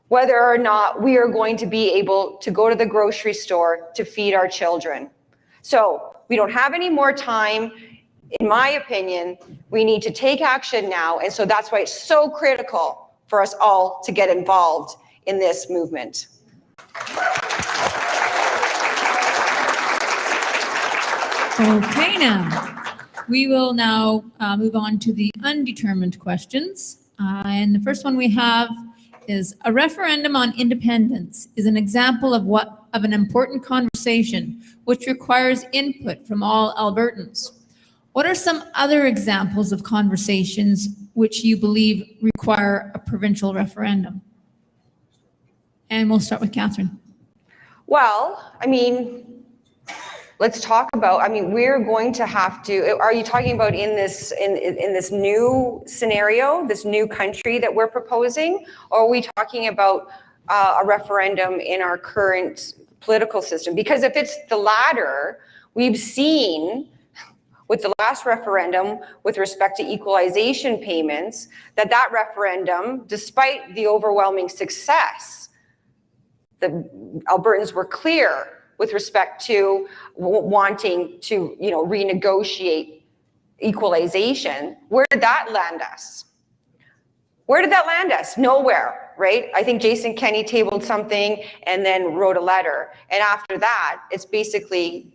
whether or not we are going to be able to go to the grocery store to feed our children. So we don't have any more time. in my opinion, we need to take action now. And so that's why it's so critical for us all to get involved in this movement.
Okay, now we will now move on to the undetermined questions. And the first one we have is a referendum on independence is an example of an important conversation which requires input from all Albertans. What are some other examples of conversations which you believe require a provincial referendum? And we'll start with Catherine.
Well, I mean, let's talk about, I mean, we're going to have to, are you talking about in this new scenario, this new country that we're proposing? Or are we talking about a referendum in our current political system? Because if it's the latter, we've seen with the last referendum with respect to equalization payments, that referendum, despite the overwhelming success, the Albertans were clear with respect to wanting to, renegotiate equalization. Where did that land us? Where did that land us? Nowhere, right? I think Jason Kenney tabled something and then wrote a letter. And after that, it's basically,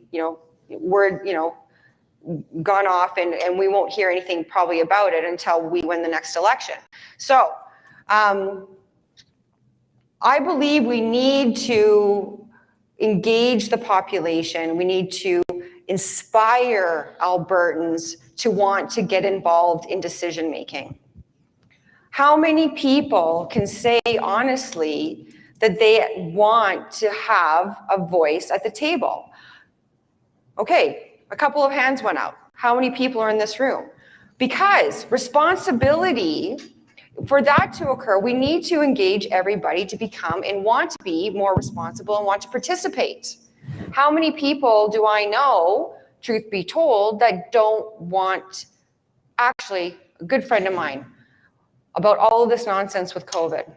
gone off and we won't hear anything probably about it until we win the next election. So I believe we need to engage the population. We need to inspire Albertans to want to get involved in decision making. How many people can say honestly that they want to have a voice at the table? Okay. A couple of hands went out. How many people are in this room? Because responsibility, for that to occur, we need to engage everybody to become and want to be more responsible and want to participate. How many people do I know, truth be told, that don't want, actually, a good friend of mine, about all of this nonsense with COVID.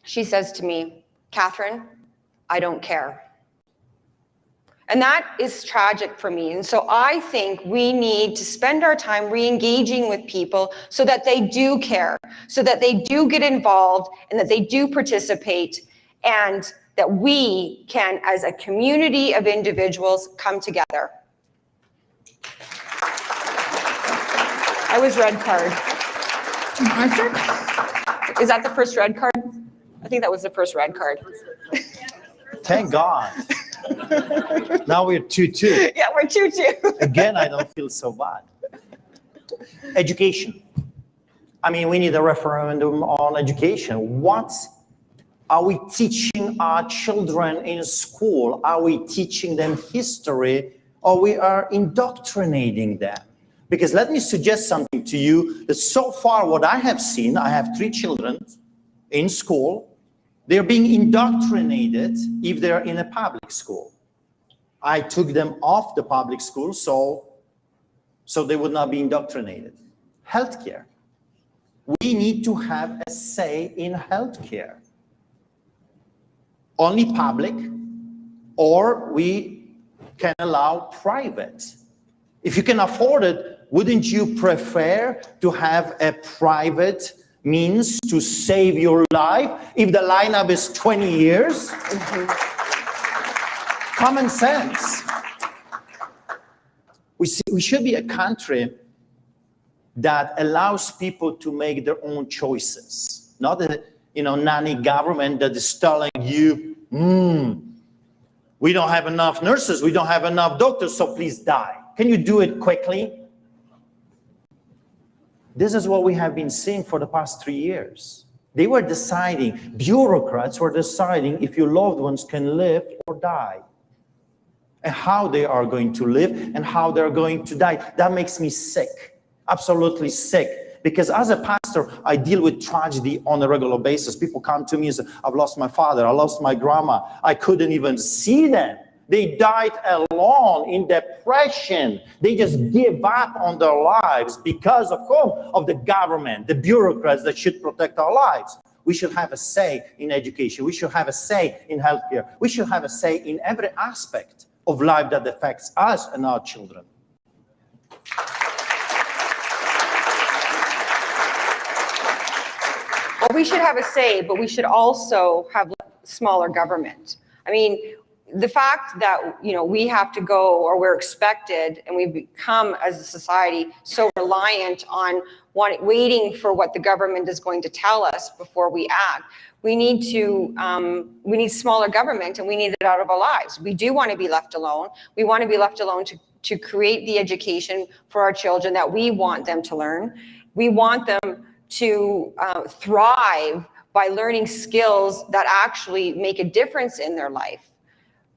She says to me, Catherine, I don't care. And that is tragic for me. And so I think we need to spend our time re-engaging with people so that they do care, so that they do get involved and that they do participate, and that we can, as a community of individuals, come together. I was red card.
Arthur?
Is that the first red card? I think that was the first red card.
Thank God. Now we're 2-2.
Yeah, we're 2-2.
Again, I don't feel so bad. Education. I mean, we need a referendum on education. What are we teaching our children in school? Are we teaching them history, or we are indoctrinating them? Because let me suggest something to you, that so far what I have seen, I have 3 children in school. They're being indoctrinated if they're in a public school. I took them off the public school so they would not be indoctrinated. Healthcare. We need to have a say in healthcare. Only public, or we can allow private. If you can afford it, wouldn't you prefer to have a private means to save your life if the lineup is 20 years? Mm-hmm. Common sense. We should be a country that allows people to make their own choices, not a nanny government that is telling you, we don't have enough nurses, we don't have enough doctors, so please die. Can you do it quickly? This is what we have been seeing for the past 3 years. They were deciding, bureaucrats were deciding if your loved ones can live or die, and how they are going to live and how they're going to die. That makes me sick, absolutely sick. Because as a pastor, I deal with tragedy on a regular basis. People come to me and say, I've lost my father, I lost my grandma. I couldn't even see them. They died alone in depression. They just give up on their lives because of whom? Of the government, the bureaucrats that should protect our lives. We should have a say in education. We should have a say in healthcare. We should have a say in every aspect of life that affects us and our children.
we should have a say, but we should also have smaller government. I mean, the fact that, we have to go, or we're expected, and we've become as a society so reliant on waiting for what the government is going to tell us before we act. We need smaller government, and we need it out of our lives. We do want to be left alone. We want to be left alone to create the education for our children that we want them to learn. We want them to thrive by learning skills that actually make a difference in their life.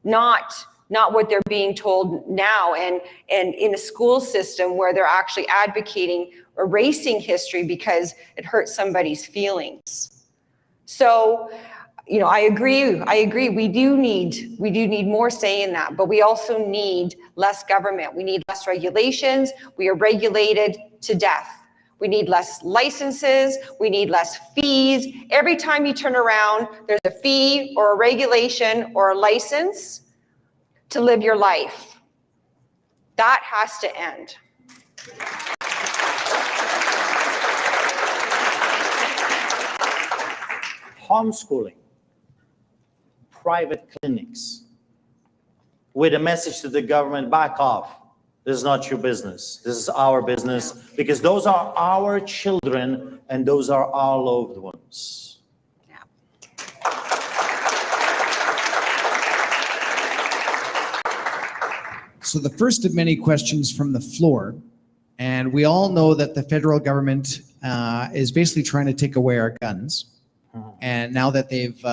Not what they're being told now, and in a school system where they're actually advocating erasing history because it hurts somebody's feelings. So, I agree. We do need more say in that, but we also need less government. We need less regulations. We are regulated to death. We need less licenses. We need less fees. Every time you turn around, there's a fee or a regulation or a license to live your life. That has to end.
Homeschooling, private clinics, with a message to the government, back off. This is not your business. This is our business, because those are our children and those are our loved ones.
Yeah.
So the first of many questions from the floor, and we all know that the federal government is basically trying to take away our guns. And now that they've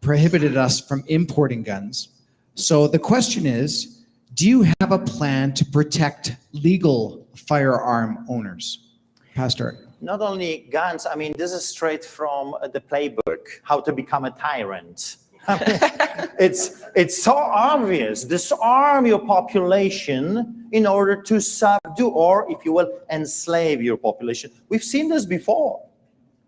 prohibited us from importing guns. So the question is, do you have a plan to protect legal firearm owners? Pastor.
Not only guns, I mean, this is straight from the playbook, How to Become a Tyrant. I mean, it's so obvious. Disarm your population in order to subdue, or if you will, enslave your population. We've seen this before,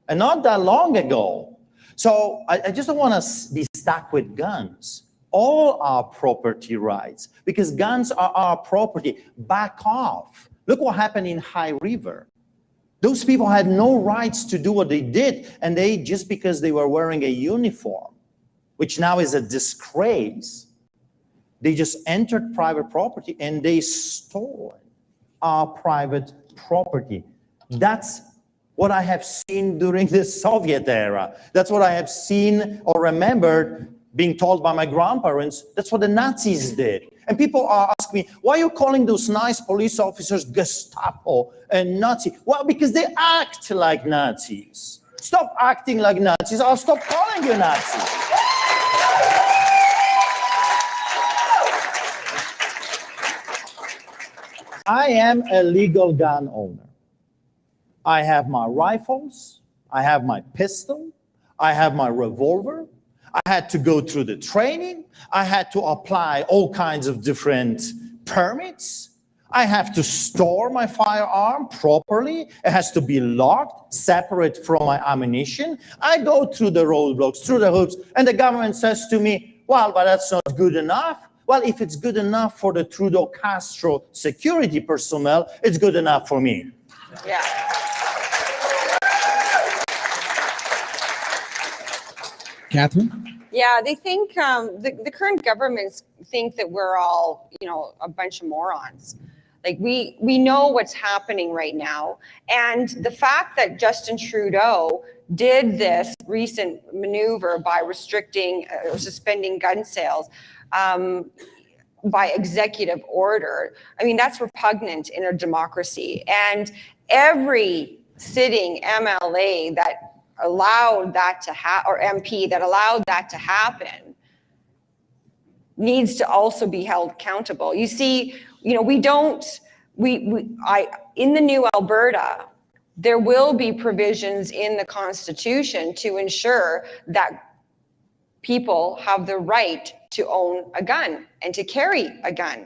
and not that long ago. So I just don't want to be stuck with guns. All our property rights, because guns are our property. Back off. Look what happened in High River. Those people had no rights to do what they did, and they, just because they were wearing a uniform, which now is a disgrace, they just entered private property and they stole our private property. That's what I have seen during the Soviet era. That's what I have seen or remembered being told by my grandparents. That's what the Nazis did. And people are asking me, why are you calling those nice police officers Gestapo and Nazi? Well, because they act like Nazis. Stop acting like Nazis. I'll stop calling you Nazis. I am a legal gun owner. I have my rifles, I have my pistol, I have my revolver. I had to go through the training. I had to apply all kinds of different permits. I have to store my firearm properly. It has to be locked, separate from my ammunition. I go through the roadblocks, through the hoops, and the government says to me, well, but that's not good enough. Well, if it's good enough for the Trudeau-Castro security personnel, it's good enough for me.
Yeah.
Catherine?
Yeah, they think, the current governments think that we're all, a bunch of morons. Like, we know what's happening right now. And the fact that Justin Trudeau did this recent maneuver by restricting or suspending gun sales by executive order, I mean, that's repugnant in a democracy. And every sitting MLA that allowed that to happen, or MP that allowed that to happen, needs to also be held accountable. You see, in the new Alberta, there will be provisions in the Constitution to ensure that people have the right to own a gun and to carry a gun.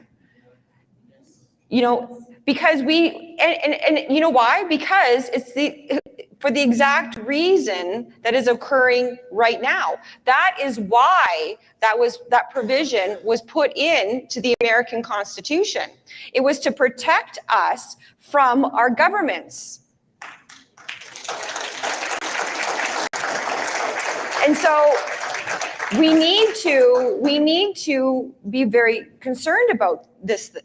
Because and you know why? Because it's for the exact reason that is occurring right now. That is why that provision was put into the American Constitution. It was to protect us from our governments. And so we need to be very concerned about this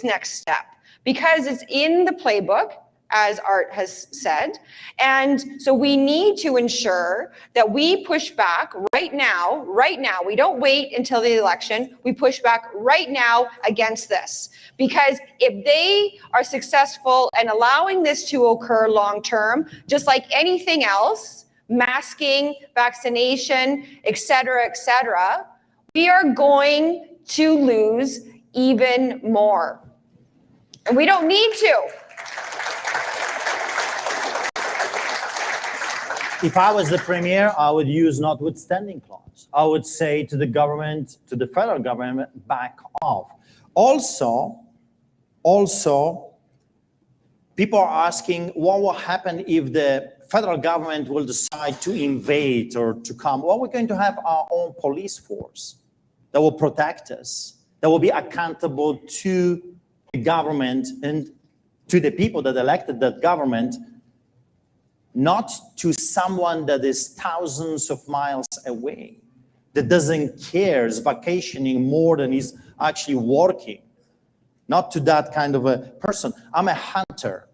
next step, because it's in the playbook, as Art has said. And so we need to ensure that we push back right now. We don't wait until the election. We push back right now against this. Because if they are successful in allowing this to occur long term, just like anything else, masking, vaccination, et cetera, we are going to lose even more. And we don't need to.
If I was the premier, I would use notwithstanding clause. I would say to the government, to the federal government, back off. Also, people are asking what will happen if the federal government will decide to invade or to come. Well, we're going to have our own police force that will protect us, that will be accountable to the government and to the people that elected that government, not to someone that is thousands of miles away, that doesn't care, is vacationing more than he's actually working. Not to that kind of a person. I'm a hunter.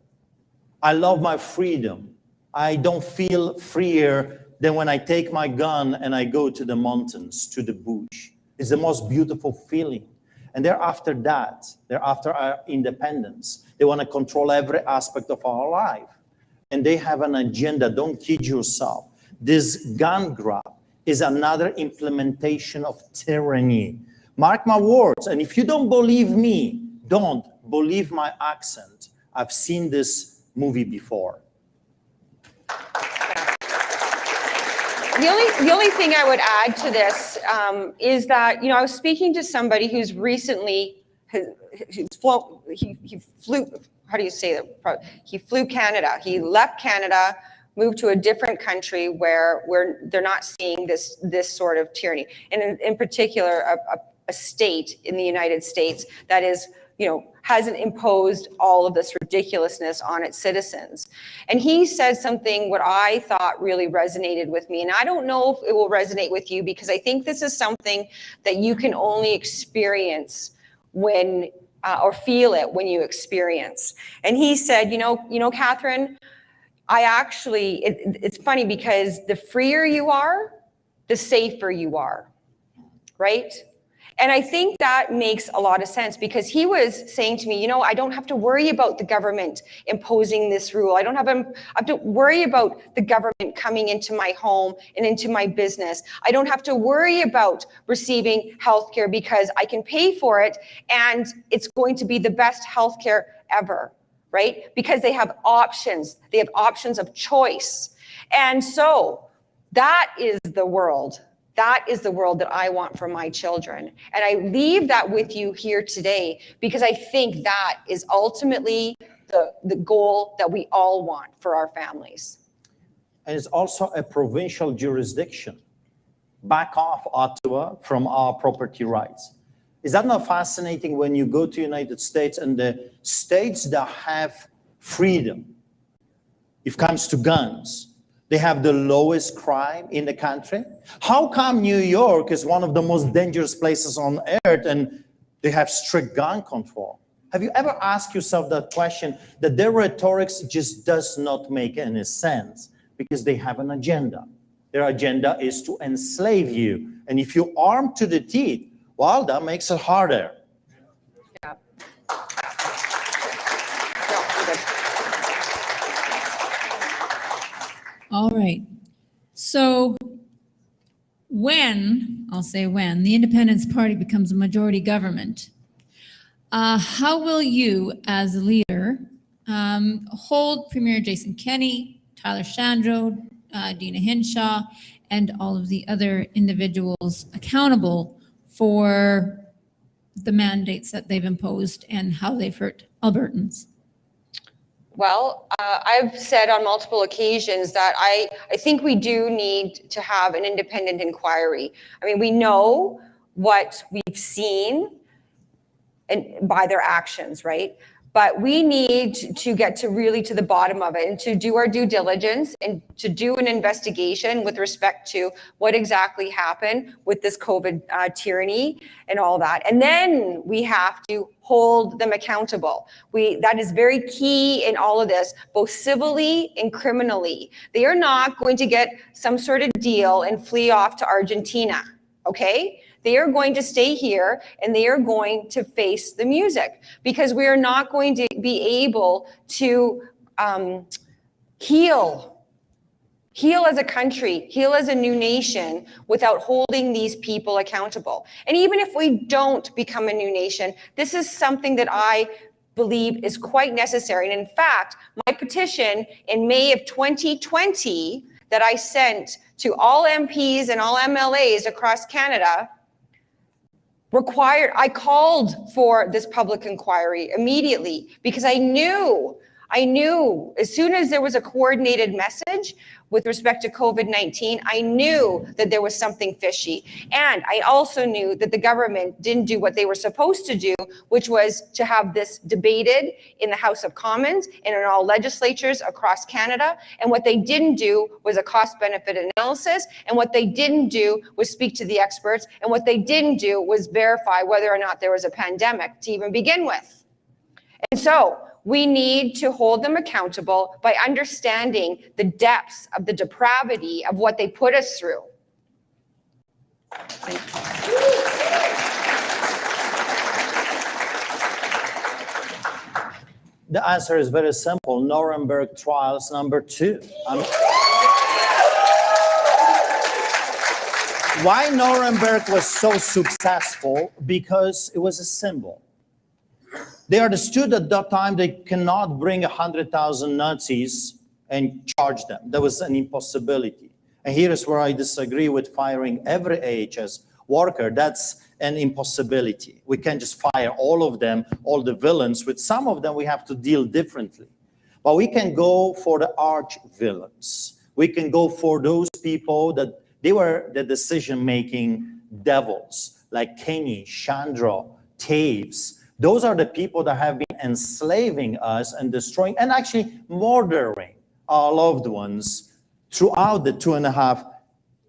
I love my freedom. I don't feel freer than when I take my gun and I go to the mountains, to the bush. It's the most beautiful feeling. And they're after that. They're after our independence. They want to control every aspect of our life. And they have an agenda. Don't kid yourself. This gun grab is another implementation of tyranny. Mark my words. And if you don't believe me, don't believe my accent. I've seen this movie before.
The only thing I would add to this is that, I was speaking to somebody who's recently, he flew, how do you say that? He flew Canada. He left Canada, moved to a different country where they're not seeing this sort of tyranny. And in particular, a state in the United States that is, hasn't imposed all of this ridiculousness on its citizens. And he said something what I thought really resonated with me. And I don't know if it will resonate with you, because I think this is something that you can only experience when, or feel it when you experience. And he said, Catherine, it's funny because the freer you are, the safer you are, right? And I think that makes a lot of sense, because he was saying to me, I don't have to worry about the government imposing this rule. I don't have to worry about the government coming into my home and into my business. I don't have to worry about receiving healthcare because I can pay for it and it's going to be the best healthcare ever, right? Because they have options. They have options of choice. And so that is the world. That is the world that I want for my children. And I leave that with you here today, because I think that is ultimately the goal that we all want for our families.
And it's also a provincial jurisdiction. Back off, Ottawa, from our property rights. Is that not fascinating when you go to the United States and the states that have freedom, if it comes to guns, they have the lowest crime in the country? How come New York is one of the most dangerous places on earth and they have strict gun control? Have you ever asked yourself that question, that their rhetoric just does not make any sense, because they have an agenda. Their agenda is to enslave you. And if you're armed to the teeth, well, that makes it harder.
Yeah.
All right. So when the Independence Party becomes a majority government, how will you as a leader hold Premier Jason Kenney, Tyler Shandro, Dina Hinshaw, and all of the other individuals accountable for the mandates that they've imposed and how they've hurt Albertans?
Well, I've said on multiple occasions that I think we do need to have an independent inquiry. I mean, we know what we've seen and by their actions, right? But we need to get to really to the bottom of it and to do our due diligence and to do an investigation with respect to what exactly happened with this COVID tyranny and all that. And then we have to hold them accountable. That is very key in all of this, both civilly and criminally. They are not going to get some sort of deal and flee off to Argentina, okay? They are going to stay here and they are going to face the music, because we are not going to be able to heal as a country, heal as a new nation without holding these people accountable. And even if we don't become a new nation, this is something that I believe is quite necessary. And in fact, my petition in May of 2020 that I sent to all MPs and all MLAs across Canada I called for this public inquiry immediately, because I knew as soon as there was a coordinated message with respect to COVID-19, I knew that there was something fishy. And I also knew that the government didn't do what they were supposed to do, which was to have this debated in the House of Commons and in all legislatures across Canada. And what they didn't do was a cost-benefit analysis. And what they didn't do was speak to the experts. And what they didn't do was verify whether or not there was a pandemic to even begin with. And so we need to hold them accountable by understanding the depths of the depravity of what they put us through.
The answer is very simple. Nuremberg trials number 2. Why Nuremberg was so successful? Because it was a symbol. They understood at that time they cannot bring 100,000 Nazis and charge them. That was an impossibility. And here is where I disagree with firing every AHS worker. That's an impossibility. We can't just fire all of them, all the villains. With some of them, we have to deal differently. But we can go for the arch villains. We can go for those people that they were the decision-making devils, like Kenny, Chandra, Taves. Those are the people that have been enslaving us and destroying and actually murdering our loved ones throughout the 2.5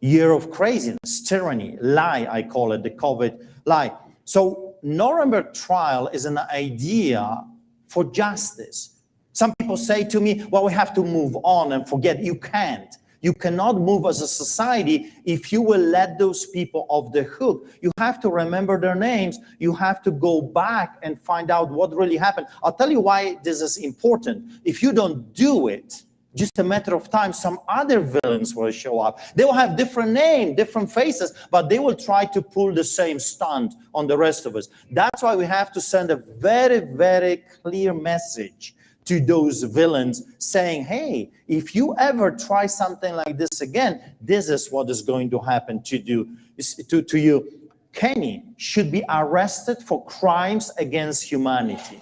year of craziness, tyranny, lie, I call it, the COVID lie. So Nuremberg trial is an idea for justice. Some people say to me, well, we have to move on and forget. You can't. You cannot move as a society if you will let those people off the hook. You have to remember their names. You have to go back and find out what really happened. I'll tell you why this is important. If you don't do it, just a matter of time, some other villains will show up. They will have different names, different faces, but they will try to pull the same stunt on the rest of us. That's why we have to send a very, very clear message to those villains saying, hey, if you ever try something like this again, this is what is going to happen to you. Kenny should be arrested for crimes against humanity.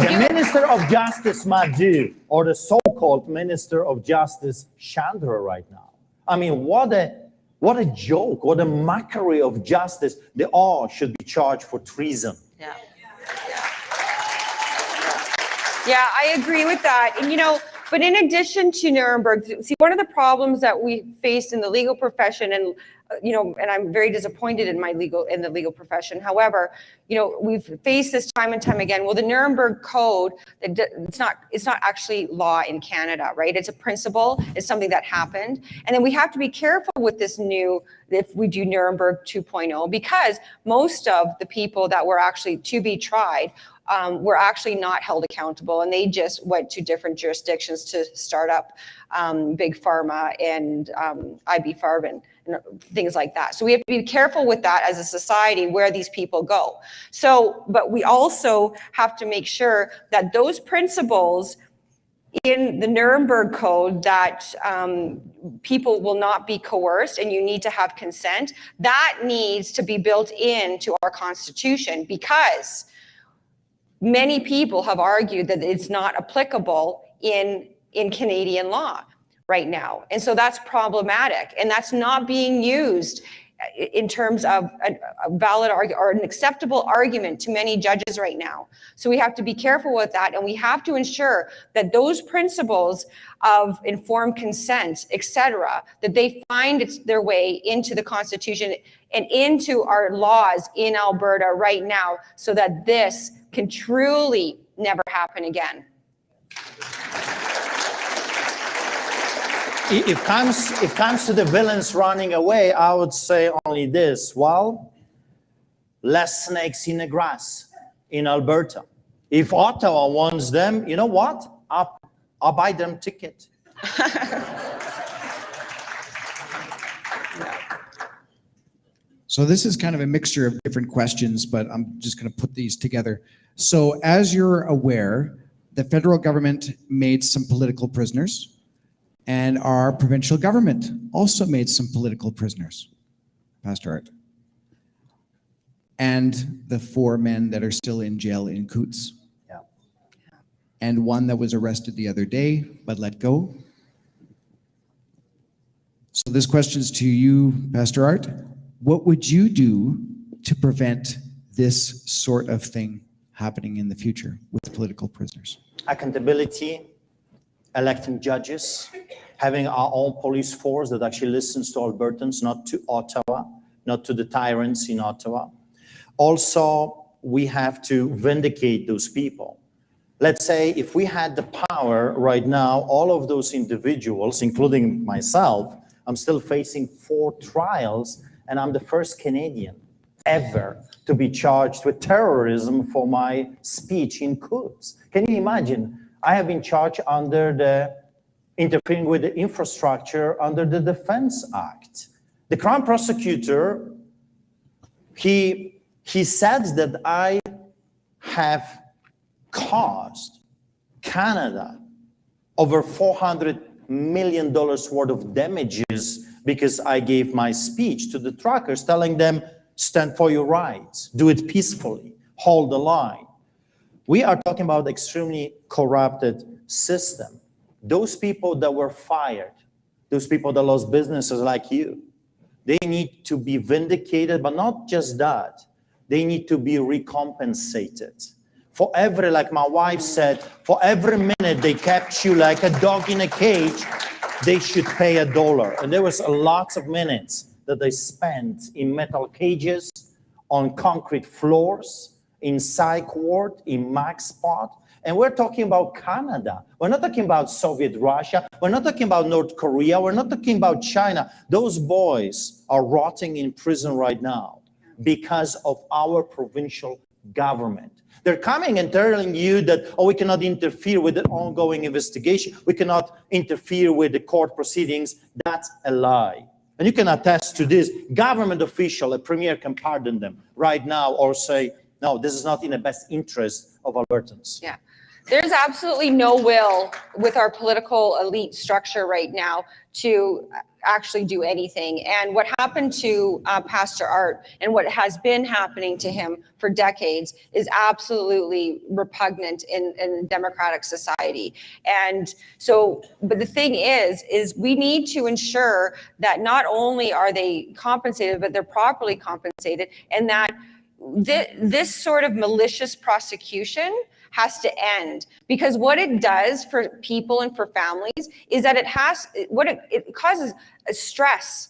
The Minister of Justice, Madhu, or the so-called Minister of Justice, Chandra, right now. I mean, what a joke, what a mockery of justice. They all should be charged for treason.
Yeah, I agree with that. And, but in addition to Nuremberg, see, one of the problems that we faced in the legal profession, and and I'm very disappointed in the legal profession. However, we've faced this time and time again. Well, the Nuremberg Code, it's not actually law in Canada, right? It's a principle. It's something that happened, and then we have to be careful with this if we do Nuremberg 2.0, because most of the people that were actually to be tried were actually not held accountable, and they just went to different jurisdictions to start up big pharma and IB Farben and things like that. So we have to be careful with that as a society, where these people go. So, but we also have to make sure that those principles in the Nuremberg Code, that people will not be coerced and you need to have consent, that needs to be built into our Constitution, because many people have argued that it's not applicable in Canadian law right now. And so that's problematic, and that's not being used in terms of a valid or an acceptable argument to many judges right now. So we have to be careful with that, and we have to ensure that those principles of informed consent, etc., that they find their way into the Constitution and into our laws in Alberta right now, so that this can truly never happen again.
If comes to the villains running away, I would say only this. Well, less snakes in the grass in Alberta. If Ottawa wants them, you know what? I'll buy them ticket.
So this is kind of a mixture of different questions, but I'm just going to put these together. So as you're aware, the federal government made some political prisoners, and our provincial government also made some political prisoners, Pastor Art. And the 4 men that are still in jail in Coutts.
Yeah.
And one that was arrested the other day, but let go. So this question is to you, Pastor Art. What would you do to prevent this sort of thing happening in the future with political prisoners?
Accountability, electing judges, having our own police force that actually listens to Albertans, not to Ottawa, not to the tyrants in Ottawa. Also, we have to vindicate those people. Let's say if we had the power right now, all of those individuals, including myself, I'm still facing 4 trials, and I'm the first Canadian ever to be charged with terrorism for my speech in Coutts. Can you imagine? I have been charged under the interfering with the infrastructure under the Defense Act. The Crown Prosecutor, he said that I have caused Canada over $400 million worth of damages because I gave my speech to the truckers telling them, stand for your rights, do it peacefully, hold the line. We are talking about extremely corrupted system. Those people that were fired, those people that lost businesses like you, they need to be vindicated, but not just that. They need to be recompensated. For every, like my wife said, for every minute they kept you like a dog in a cage, they should pay $1. And there was a lot of minutes that they spent in metal cages, on concrete floors, in psych ward, in max spot. And we're talking about Canada. We're not talking about Soviet Russia. We're not talking about North Korea. We're not talking about China. Those boys are rotting in prison right now because of our provincial government. They're coming and telling you that, oh, we cannot interfere with the ongoing investigation. We cannot interfere with the court proceedings. That's a lie. And you can attest to this. Government official, a premier can pardon them right now or say, no, this is not in the best interest of Albertans.
Yeah. There's absolutely no will with our political elite structure right now to actually do anything. And what happened to Pastor Art and what has been happening to him for decades is absolutely repugnant in democratic society. And so, but the thing is we need to ensure that not only are they compensated, but they're properly compensated, and that this sort of malicious prosecution has to end, because what it does for people and for families is that it causes a stress,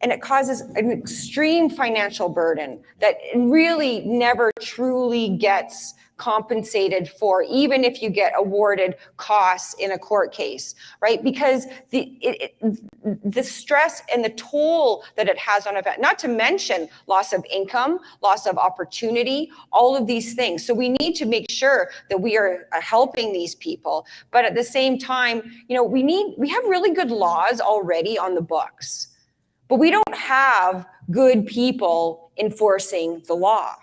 and it causes an extreme financial burden that really never truly gets compensated for, even if you get awarded costs in a court case, right? Because the stress and the toll that it has on a vet, not to mention loss of income, loss of opportunity, all of these things. So we need to make sure that we are helping these people. But at the same time, we have really good laws already on the books, but we don't have good people enforcing the law.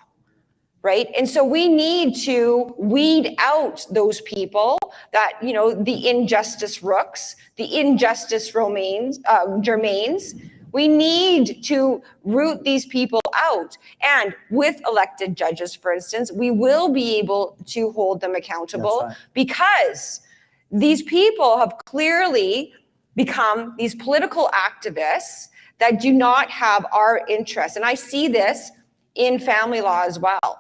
Right? And so we need to weed out those people that, the injustice rooks, the injustice germains. We need to root these people out. And with elected judges, for instance, we will be able to hold them accountable. That's right. Because these people have clearly become these political activists that do not have our interests. And I see this in family law as well.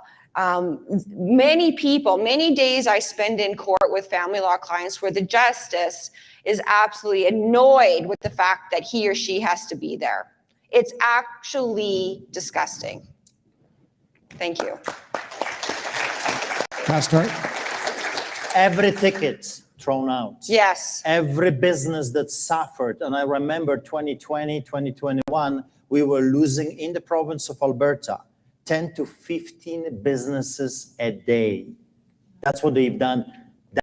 Many people, many days I spend in court with family law clients where the justice is absolutely annoyed with the fact that he or she has to be there. It's actually disgusting. Thank you.
Pastor?
Every ticket thrown out.
Yes.
Every business that suffered. And I remember 2020, 2021, we were losing in the province of Alberta 10 to 15 businesses a day. That's what they've done.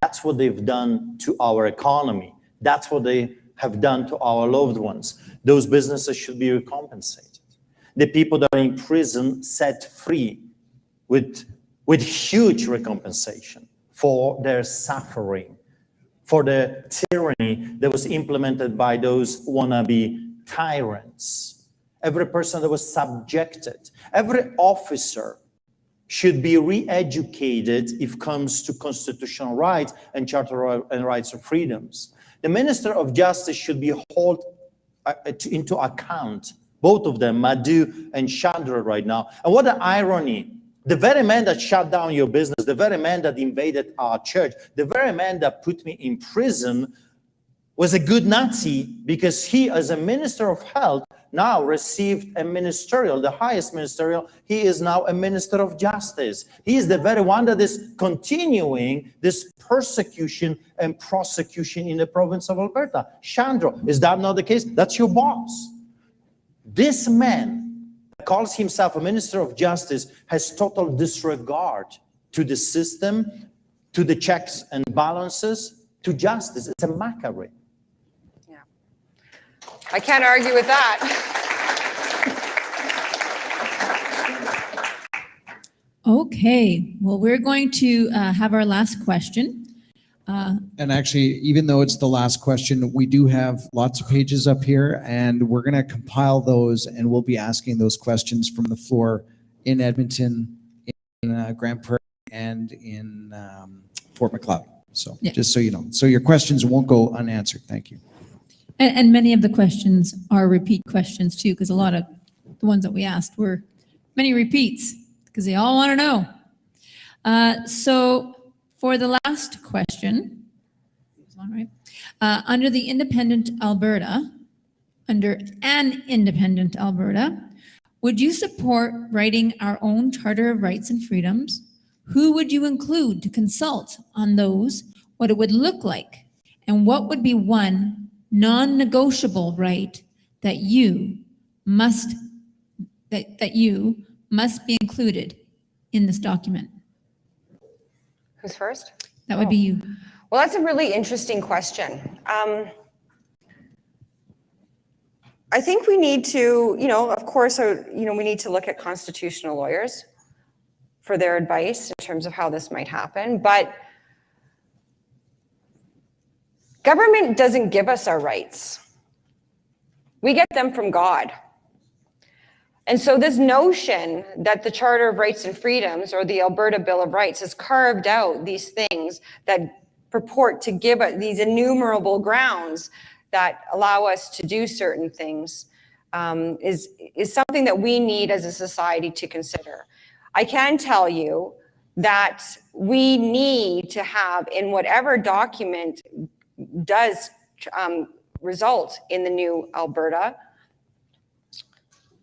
That's what they've done to our economy. That's what they have done to our loved ones. Those businesses should be recompensated. The people that are in prison set free with huge recompensation for their suffering, for the tyranny that was implemented by those wannabe tyrants. Every person that was subjected, every officer should be re-educated if it comes to constitutional rights and charter and rights of freedoms. The Minister of Justice should be held into account, both of them, Madhu and Chandra right now. And what an irony, the very man that shut down your business, the very man that invaded our church, the very man that put me in prison was a good Nazi because he, as a Minister of Health, now received a ministerial, the highest ministerial. He is now a Minister of Justice. He is the very one that is continuing this persecution and prosecution in the province of Alberta. Chandra, is that not the case? That's your boss. This man that calls himself a Minister of Justice has total disregard to the system, to the checks and balances, to justice. It's a mockery.
I can't argue with that.
Okay, well, we're going to have our last question.
And actually, even though it's the last question, we do have lots of pages up here, and we're going to compile those, and we'll be asking those questions from the floor in Edmonton, in Grand Prairie, and in Fort McLeod. So
Yeah.
just so you know. So your questions won't go unanswered. Thank you.
And many of the questions are repeat questions too, because a lot of the ones that we asked were many repeats, because they all want to know. So for the last question, under the Independent Alberta, under an Independent Alberta, would you support writing our own Charter of Rights and Freedoms? Who would you include to consult on those, what it would look like, and what would be one non-negotiable right that you must be included in this document?
Who's first?
That would be you.
Well, that's a really interesting question. I think we need to, of course, we need to look at constitutional lawyers for their advice in terms of how this might happen. But government doesn't give us our rights. We get them from God. And so this notion that the Charter of Rights and Freedoms or the Alberta Bill of Rights has carved out these things that purport to give us these innumerable grounds that allow us to do certain things is something that we need as a society to consider. I can tell you that we need to have in whatever document does result in the new Alberta,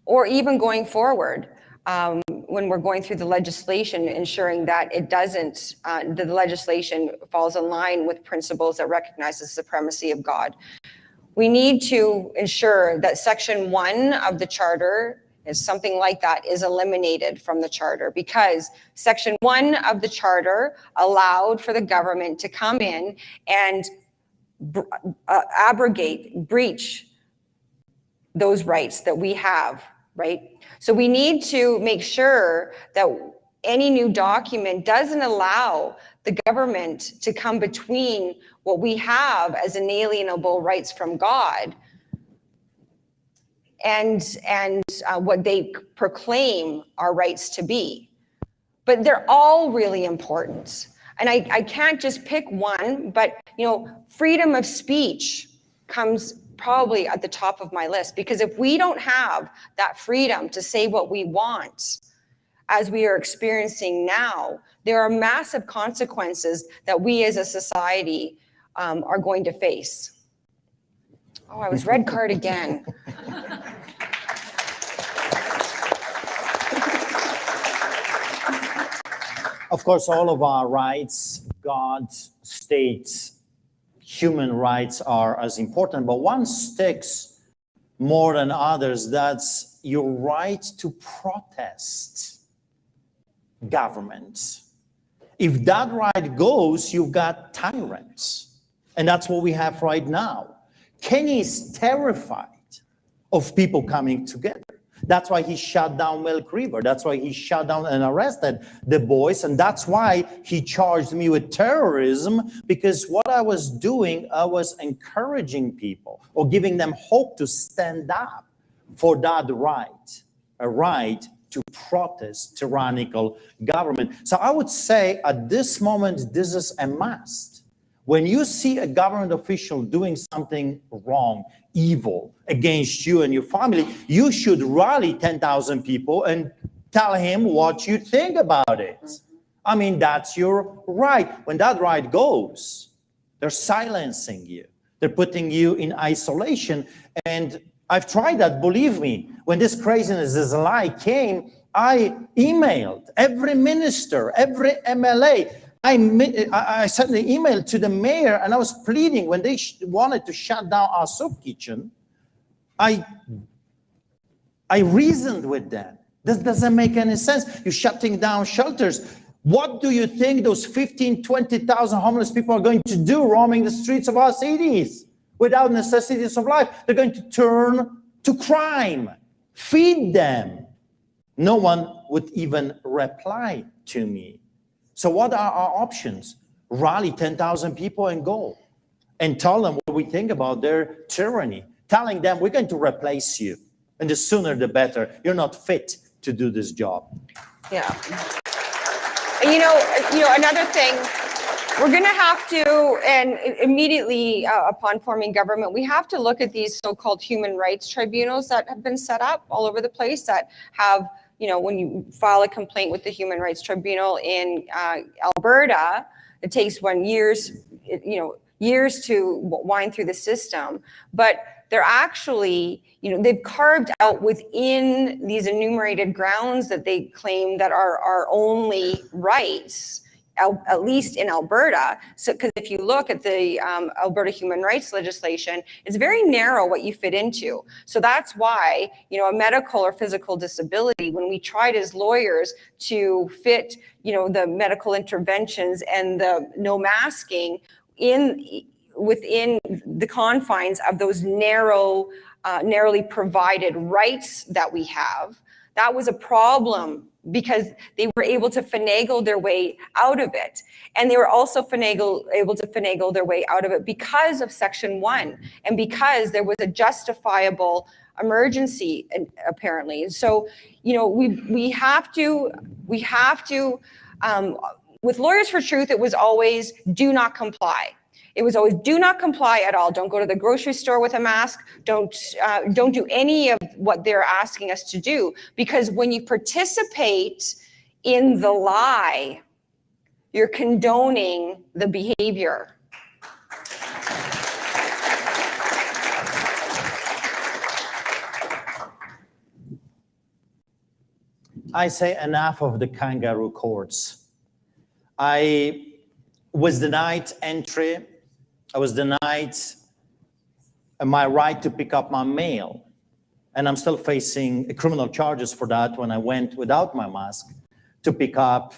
or even going forward when we're going through the legislation, ensuring that it doesn't, the legislation falls in line with principles that recognize the supremacy of God. We need to ensure that Section 1 of the Charter is something like that is eliminated from the Charter, because Section 1 of the Charter allowed for the government to come in and breach those rights that we have, right? So we need to make sure that any new document doesn't allow the government to come between what we have as inalienable rights from God and what they proclaim our rights to be. But they're all really important. And I can't just pick one, but freedom of speech comes probably at the top of my list, because if we don't have that freedom to say what we want, as we are experiencing now, there are massive consequences that we as a society are going to face. Oh, I was red card again.
Of course, all of our rights, God states human rights are as important, but one sticks more than others. That's your right to protest government. If that right goes, you've got tyrants. And that's what we have right now. Kenny is terrified of people coming together. That's why he shut down Milk River. That's why he shut down and arrested the boys. And that's why he charged me with terrorism, because what I was doing, I was encouraging people or giving them hope to stand up for that right, a right to protest tyrannical government. So I would say at this moment, this is a must. When you see a government official doing something wrong, evil against you and your family, you should rally 10,000 people and tell him what you think about it. I mean, that's your right. When that right goes, they're silencing you. They're putting you in isolation. And I've tried that, believe me. When this craziness, this lie came, I emailed every minister, every MLA. I sent an email to the mayor, and I was pleading when they wanted to shut down our soup kitchen. I reasoned with them. This doesn't make any sense. You're shutting down shelters. What do you think those 15, 20,000 homeless people are going to do roaming the streets of our cities without necessities of life? They're going to turn to crime. Feed them. No one would even reply to me. So what are our options? Rally 10,000 people and go and tell them what we think about their tyranny, telling them we're going to replace you. And the sooner the better. You're not fit to do this job.
Yeah. And you know, another thing, we're going to have to, and immediately upon forming government, we have to look at these so-called human rights tribunals that have been set up all over the place that have, you know, when you file a complaint with the Human Rights Tribunal in Alberta, it takes years to wind through the system. But they're actually, you know, they've carved out within these enumerated grounds that they claim that are our only rights, at least in Alberta. So, because if you look at the Alberta human rights legislation, it's very narrow what you fit into. So that's why, you know, a medical or physical disability, when we tried as lawyers to fit, you know, the medical interventions and the no masking within the confines of those narrowly provided rights that we have, that was a problem because they were able to finagle their way out of it. And they were also able to finagle their way out of it because of Section 1 and because there was a justifiable emergency, apparently. And so, you know, we have to, with Lawyers for Truth, it was always do not comply. It was always do not comply at all. Don't go to the grocery store with a mask. Don't do any of what they're asking us to do. Because when you participate in the lie, you're condoning the behavior.
I say enough of the kangaroo courts. I was denied entry. I was denied my right to pick up my mail. And I'm still facing criminal charges for that when I went without my mask to pick up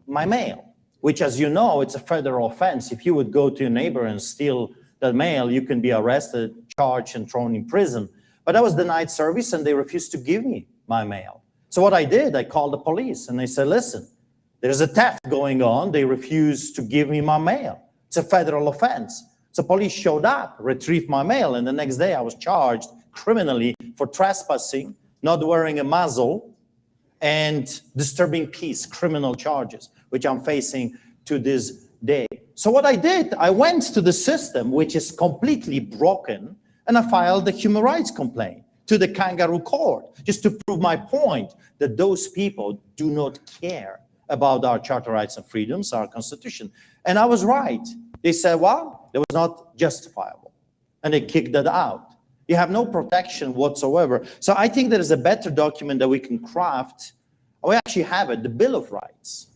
my mail, which, as you know, it's a federal offense. If you would go to your neighbor and steal that mail, you can be arrested, charged, and thrown in prison. But I was denied service and they refused to give me my mail. So what I did, I called the police and they said, listen, there's a theft going on. They refuse to give me my mail. It's a federal offense. So police showed up, retrieved my mail, and the next day I was charged criminally for trespassing, not wearing a muzzle, and disturbing peace, criminal charges, which I'm facing to this day. So what I did, I went to the system, which is completely broken, And I filed a human rights complaint to the kangaroo court, just to prove my point that those people do not care about our charter rights and freedoms, our constitution. And I was right. They said, well, it was not justifiable. And they kicked that out. You have no protection whatsoever. So I think there is a better document that we can craft. We actually have it, the Bill of Rights.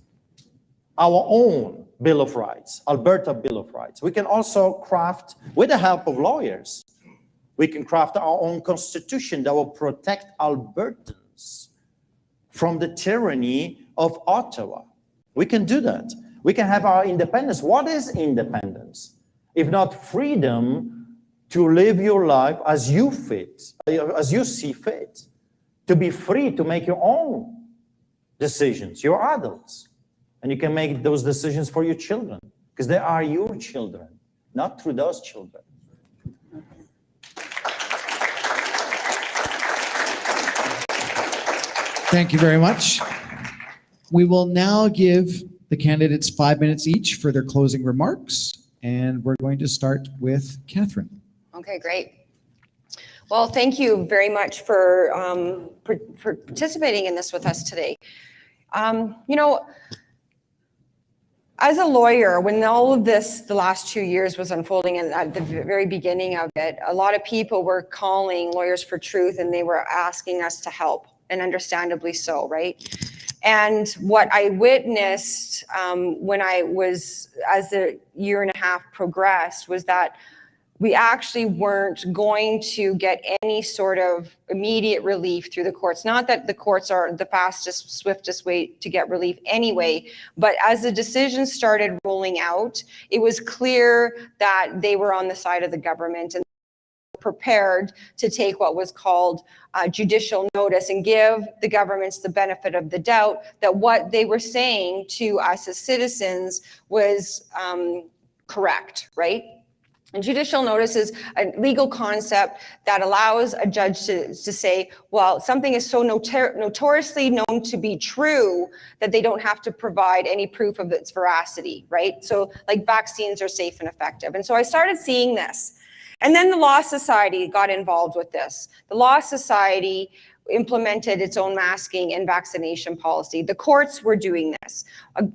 Our own Bill of Rights, Alberta Bill of Rights. We can also craft, with the help of lawyers, we can craft our own constitution that will protect Albertans from the tyranny of Ottawa. We can do that. We can have our independence. What is independence? If not freedom to live your life as you see fit, to be free to make your own decisions. You're adults, and you can make those decisions for your children, because they are your children, not through those children.
Thank you very much. We will now give the candidates 5 minutes each for their closing remarks, and we're going to start with Catherine.
Okay, great. Well, thank you very much for participating in this with us today. You know, as a lawyer, when all of this, the last 2 years was unfolding, and at the very beginning of it, a lot of people were calling Lawyers for Truth, and they were asking us to help, and understandably so, right? And what I witnessed when I was, as the year and a half progressed, was that we actually weren't going to get any sort of immediate relief through the courts. Not that the courts are the fastest, swiftest way to get relief anyway, but as the decisions started rolling out, it was clear that they were on the side of the government and prepared to take what was called judicial notice and give the governments the benefit of the doubt that what they were saying to us as citizens was correct, right? And judicial notice is a legal concept that allows a judge to say, well, something is so notoriously known to be true that they don't have to provide any proof of its veracity, right? So like vaccines are safe and effective. And so I started seeing this. And then the Law Society got involved with this. The Law Society implemented its own masking and vaccination policy. The courts were doing this. A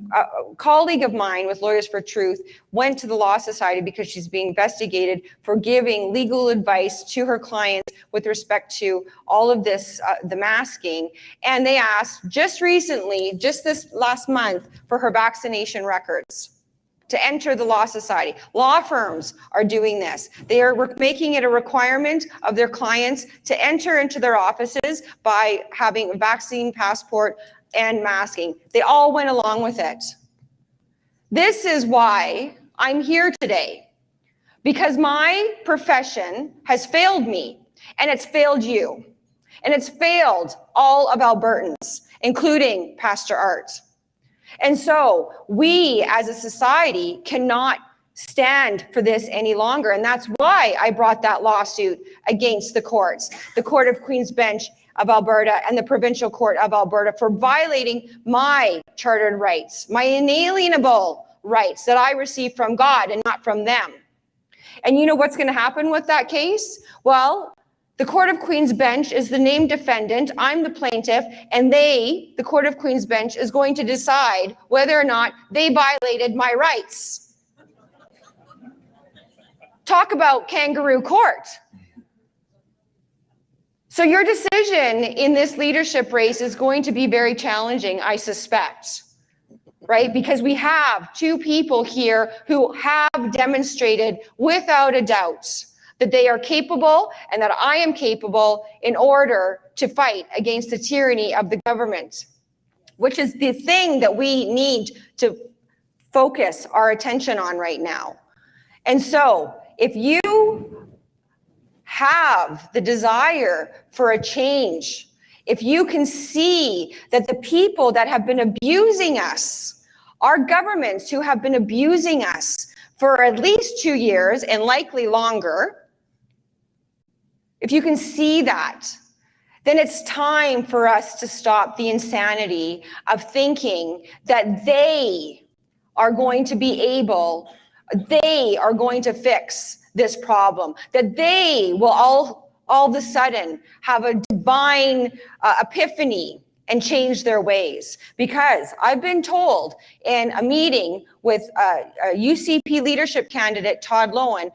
colleague of mine with Lawyers for Truth went to the Law Society because she's being investigated for giving legal advice to her clients with respect to all of this, the masking. And they asked just recently, just this last month, for her vaccination records to enter the Law Society. Law firms are doing this. They are making it a requirement of their clients to enter into their offices by having a vaccine passport and masking. They all went along with it. This is why I'm here today, because my profession has failed me, and it's failed you, and it's failed all of Albertans, including Pastor Art. And so we as a society cannot stand for this any longer. And that's why I brought that lawsuit against the courts, the Court of Queen's Bench of Alberta and the Provincial Court of Alberta, for violating my chartered rights, my inalienable rights that I received from God and not from them. And you know what's going to happen with that case? Well, the Court of Queen's Bench is the named defendant, I'm the plaintiff, and the Court of Queen's Bench, is going to decide whether or not they violated my rights. Talk about kangaroo court. So your decision in this leadership race is going to be very challenging, I suspect, right? Because we have two people here who have demonstrated without a doubt that they are capable and that I am capable in order to fight against the tyranny of the government, which is the thing that we need to focus our attention on right now. And so if you have the desire for a change, if you can see that the people that have been abusing us, our governments who have been abusing us for at least 2 years and likely longer, if you can see that, then it's time for us to stop the insanity of thinking that they are going to be able, they are going to fix this problem, that they will all of a sudden have a divine epiphany and change their ways. Because I've been told in a meeting with a UCP leadership candidate, Todd Lowen,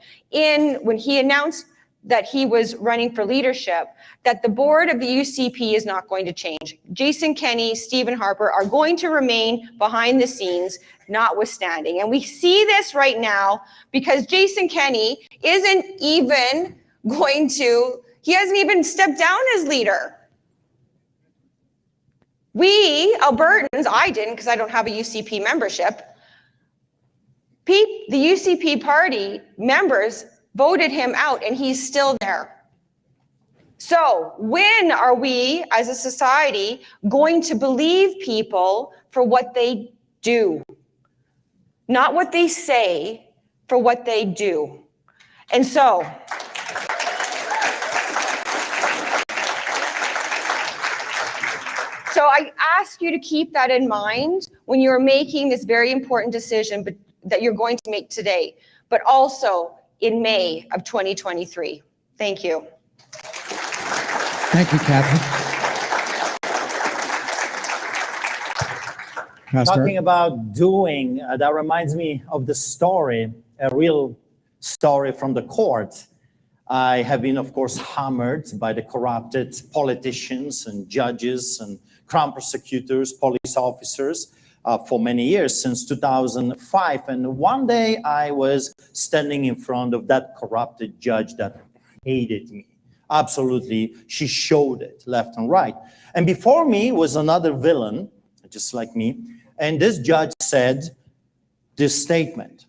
when he announced that he was running for leadership, that the board of the UCP is not going to change. Jason Kenney, Stephen Harper are going to remain behind the scenes, notwithstanding. And we see this right now because Jason Kenney isn't even he hasn't even stepped down as leader. We, Albertans, I didn't because I don't have a UCP membership. The UCP party members voted him out and he's still there. So when are we as a society going to believe people for what they do? Not what they say, for what they do. And so, I ask you to keep that in mind when you're making this very important decision that you're going to make today, but also in May of 2023. Thank you.
Thank you, Catherine. Pastor.
Talking about doing, that reminds me of the story, a real story from the court. I have been, of course, hammered by the corrupted politicians and judges and crown prosecutors, police officers for many years, since 2005. And one day I was standing in front of that corrupted judge that hated me. Absolutely, she showed it left and right. And before me was another villain, just like me. And this judge said this statement: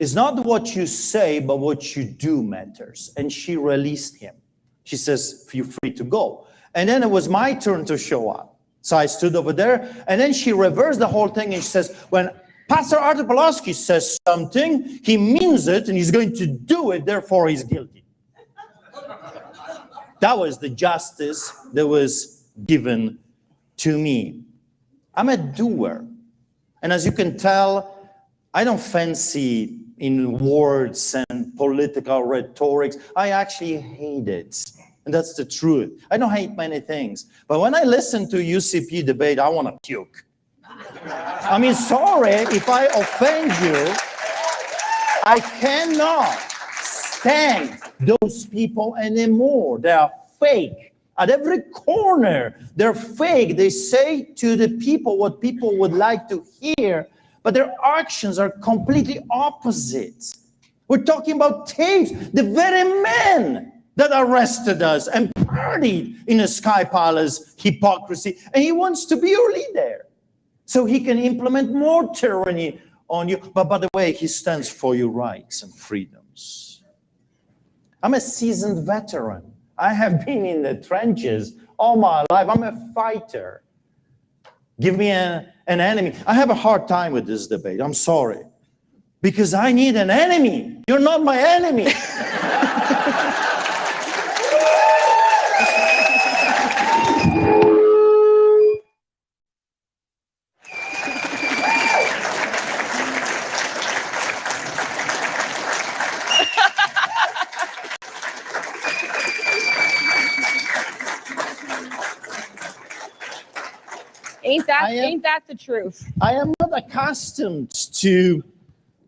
"It's not what you say, but what you do matters." And she released him. She says, "You're free to go." And then it was my turn to show up. So I stood over there, and then she reversed the whole thing, and she says, when Pastor Artur Pawlowski says something, he means it, and he's going to do it, therefore he's guilty. That was the justice that was given to me. I'm a doer. And as you can tell, I don't fancy in words and political rhetorics. I actually hate it. And that's the truth. I don't hate many things. But when I listen to UCP debate, I want to puke. I mean, sorry if I offend you. I cannot stand those people anymore. They are fake. At every corner, they're fake. They say to the people what people would like to hear, but their actions are completely opposite. We're talking about tapes. The very men that arrested us and partied in a Sky Palace hypocrisy. And he wants to be your leader so he can implement more tyranny on you. But by the way, he stands for your rights and freedoms. I'm a seasoned veteran. I have been in the trenches all my life. I'm a fighter. Give me an enemy. I have a hard time with this debate. I'm sorry. Because I need an enemy. You're not my enemy.
Ain't that the truth?
I am not accustomed to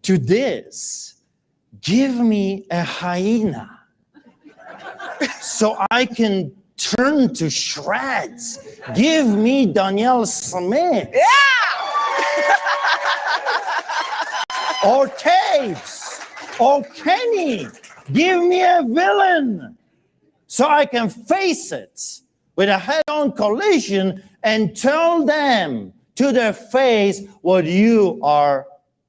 this. Give me a hyena so I can turn to shreds. Give me Danielle Smith.
Yeah!
Or tapes. Or Kenny. Give me a villain so I can face it with a head-on collision and tell them to their face what you are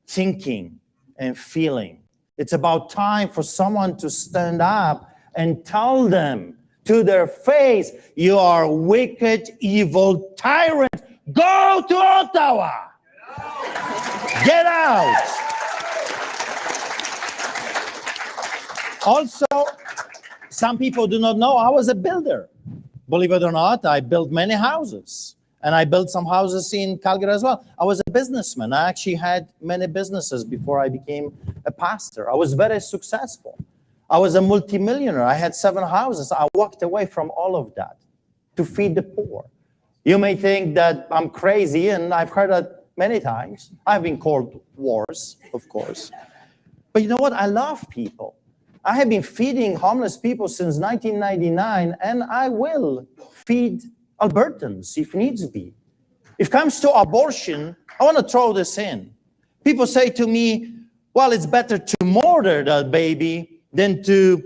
thinking and feeling. It's about time for someone to stand up and tell them to their face, you are wicked, evil tyrant. Go to Ottawa. Get out. Also, some people do not know I was a builder. Believe it or not, I built many houses. And I built some houses in Calgary as well. I was a businessman. I actually had many businesses before I became a pastor. I was very successful. I was a multimillionaire. I had 7 houses. I walked away from all of that to feed the poor. You may think that I'm crazy, and I've heard that many times. I've been called wars, of course. But you know what? I love people. I have been feeding homeless people since 1999, and I will feed Albertans if needs be. If it comes to abortion, I want to throw this in. People say to me, well, it's better to murder that baby than to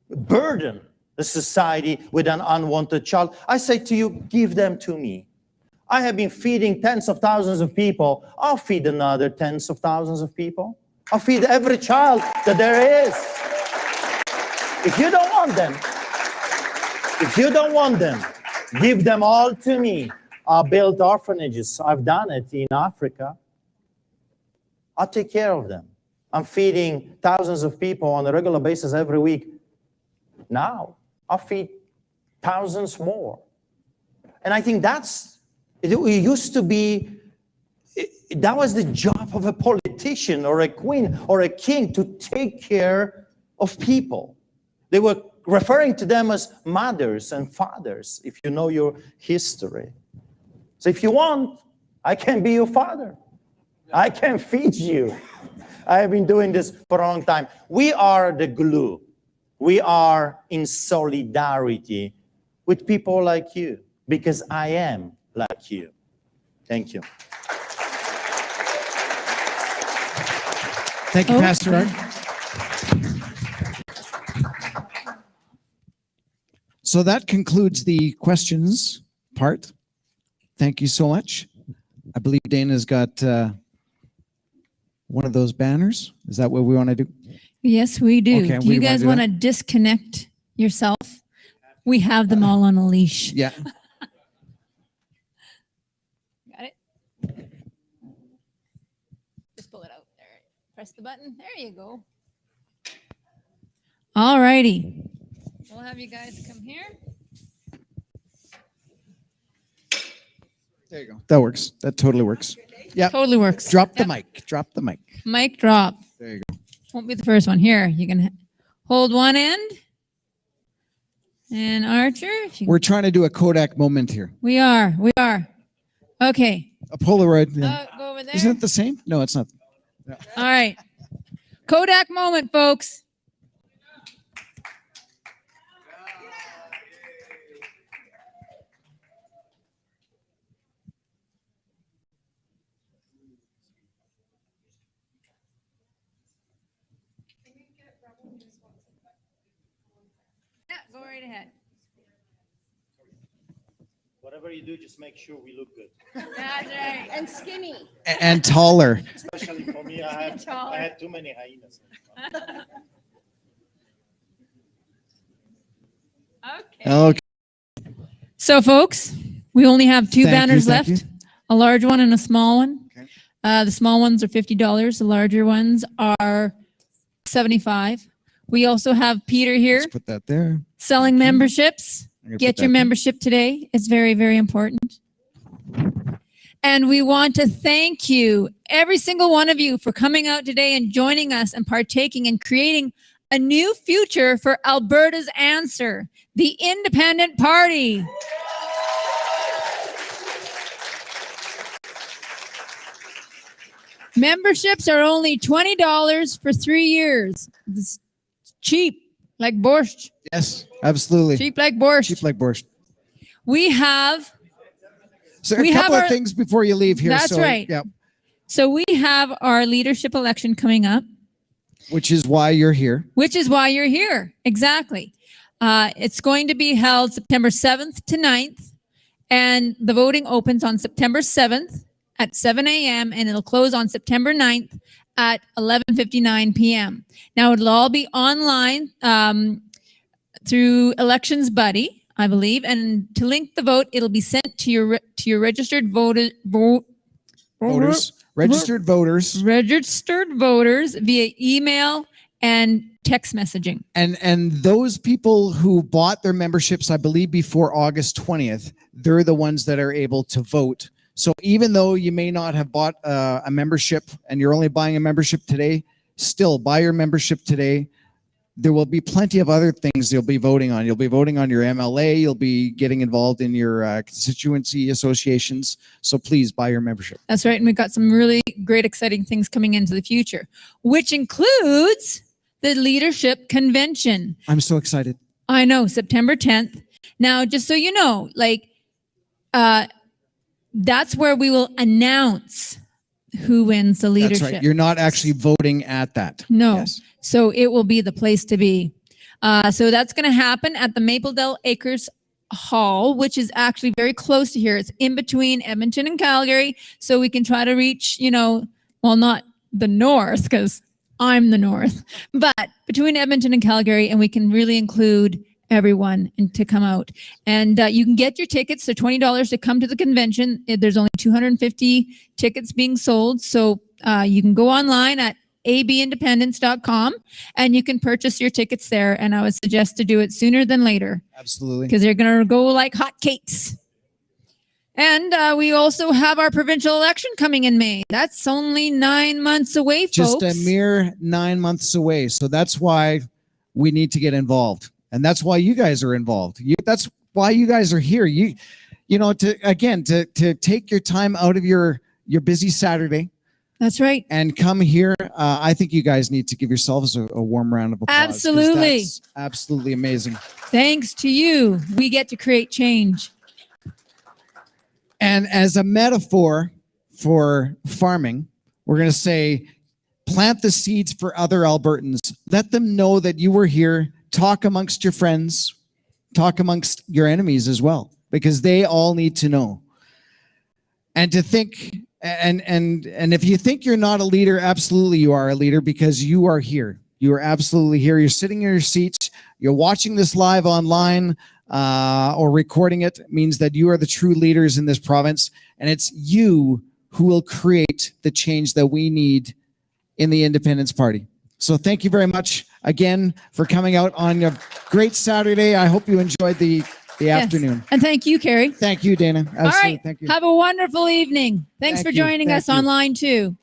burden the society with an unwanted child. I say to you, give them to me. I have been feeding tens of thousands of people. I'll feed another tens of thousands of people. I'll feed every child that there is. If you don't want them, give them all to me. I'll build orphanages. I've done it in Africa. I'll take care of them. I'm feeding thousands of people on a regular basis every week. Now, I'll feed thousands more. And I think it used to be, that was the job of a politician or a queen or a king, to take care of people. They were referring to them as mothers and fathers, if you know your history. So if you want, I can be your father. I can feed you. I have been doing this for a long time. We are the glue. We are in solidarity with people like you, because I am like you. Thank you.
Thank you, Pastor Art. So that concludes the questions part. Thank you so much. I believe Dana's got one of those banners. Is that what we want to do?
Yes, we do.
Okay,
Do
we
you
wanna
guys
do
want
that?
to disconnect yourself? We have them all on a leash.
Yeah.
Got it? Just pull it out there. Press the button. There you go. All righty. We'll have you guys come here.
There you go. That works. That totally works. Yeah.
Totally works.
Drop the
Yep.
mic. Drop the mic.
Mic drop.
There you go.
Won't be the first one. Here, you can hold one end. And Archer, if you
We're trying to do a Kodak moment here.
we are. Okay.
A Polaroid. Yeah.
Go over there.
Isn't it the same? No, it's not.
All right. Kodak moment, folks. Yeah, go right ahead.
Whatever you do, just make sure we look good.
That's right.
And skinny.
And taller.
Especially for me, I had too many hyenas.
Okay.
Okay.
So, folks, we only have two
Thank you,
banners
thank
left,
you.
a large one and a small one.
Okay.
The small ones are $50. The larger ones are $75. We also have Peter here
Let's put that there.
selling memberships.
I'm gonna
Get
put
your
that there.
membership today. It's very, very important. And we want to thank you, every single one of you, for coming out today and joining us and partaking and creating a new future for Alberta's answer, the Independent Party. Memberships are only $20 for 3 years. It's cheap, like borscht.
Yes, absolutely.
Cheap like borscht.
Cheap like borscht.
We have
So
We
a
have
couple of
our-
things before you leave here.
That's
So,
right.
Yeah,
So we have our leadership election coming up,
which is why you're here.
which is why you're here. Exactly. It's going to be held September 7th to 9th, and the voting opens on September 7th at 7 a.m. and it'll close on September 9th at 11:59 p.m. Now it'll all be online through Elections Buddy, I believe, and to link the vote, it'll be sent to your registered
Voters, registered voters,
registered voters via email and text messaging.
and those people who bought their memberships, I believe, before August 20th, they're the ones that are able to vote. So even though you may not have bought a membership and you're only buying a membership today, still buy your membership today. there will be plenty of other things you'll be voting on. You'll be voting on your MLA. You'll be getting involved in your constituency associations. So please buy your membership.
That's right. And we've got some really great, exciting things coming into the future, which includes the Leadership Convention.
I'm so excited.
I know, September 10th. Now, just so you know, that's where we will announce who wins the leadership.
That's right. You're not actually voting at that.
No.
Yes.
So it will be the place to be. So that's going to happen at the Mapledale Acres Hall, which is actually very close to here. It's in between Edmonton and Calgary. So we can try to reach, well, not the north because I'm the north, but between Edmonton and Calgary, and we can really include everyone and to come out. And you can get your tickets. They're $20 to come to the convention. There's only 250 tickets being sold. So you can go online at abindependence.com and you can purchase your tickets there. And I would suggest to do it sooner than later.
Absolutely.
Because they're going to go like hotcakes. And we also have our provincial election coming in May. That's only 9 months away, folks.
Just a mere 9 months away. So that's why we need to get involved. And that's why you guys are involved. That's why you guys are here. To take your time out of your busy Saturday.
That's right.
And come here. I think you guys need to give yourselves a warm round of applause.
Absolutely.
That's absolutely amazing.
Thanks to you, we get to create change.
And as a metaphor for farming, we're going to say, plant the seeds for other Albertans. Let them know that you were here. Talk amongst your friends. Talk amongst your enemies as well, because they all need to know. And to think, and if you think you're not a leader, absolutely you are a leader, because you are here. You are absolutely here. You're sitting in your seats. You're watching this live online or recording it. It means that you are the true leaders in this province, and it's you who will create the change that we need in the Independence Party. So thank you very much again for coming out on a great Saturday. I hope you enjoyed the afternoon.
And thank you, Carrie.
Thank you, Dana. Absolutely.
All right.
Thank you.
Have a wonderful evening. Thanks
Thank
for
you.
joining
Thank
us
you.
online too.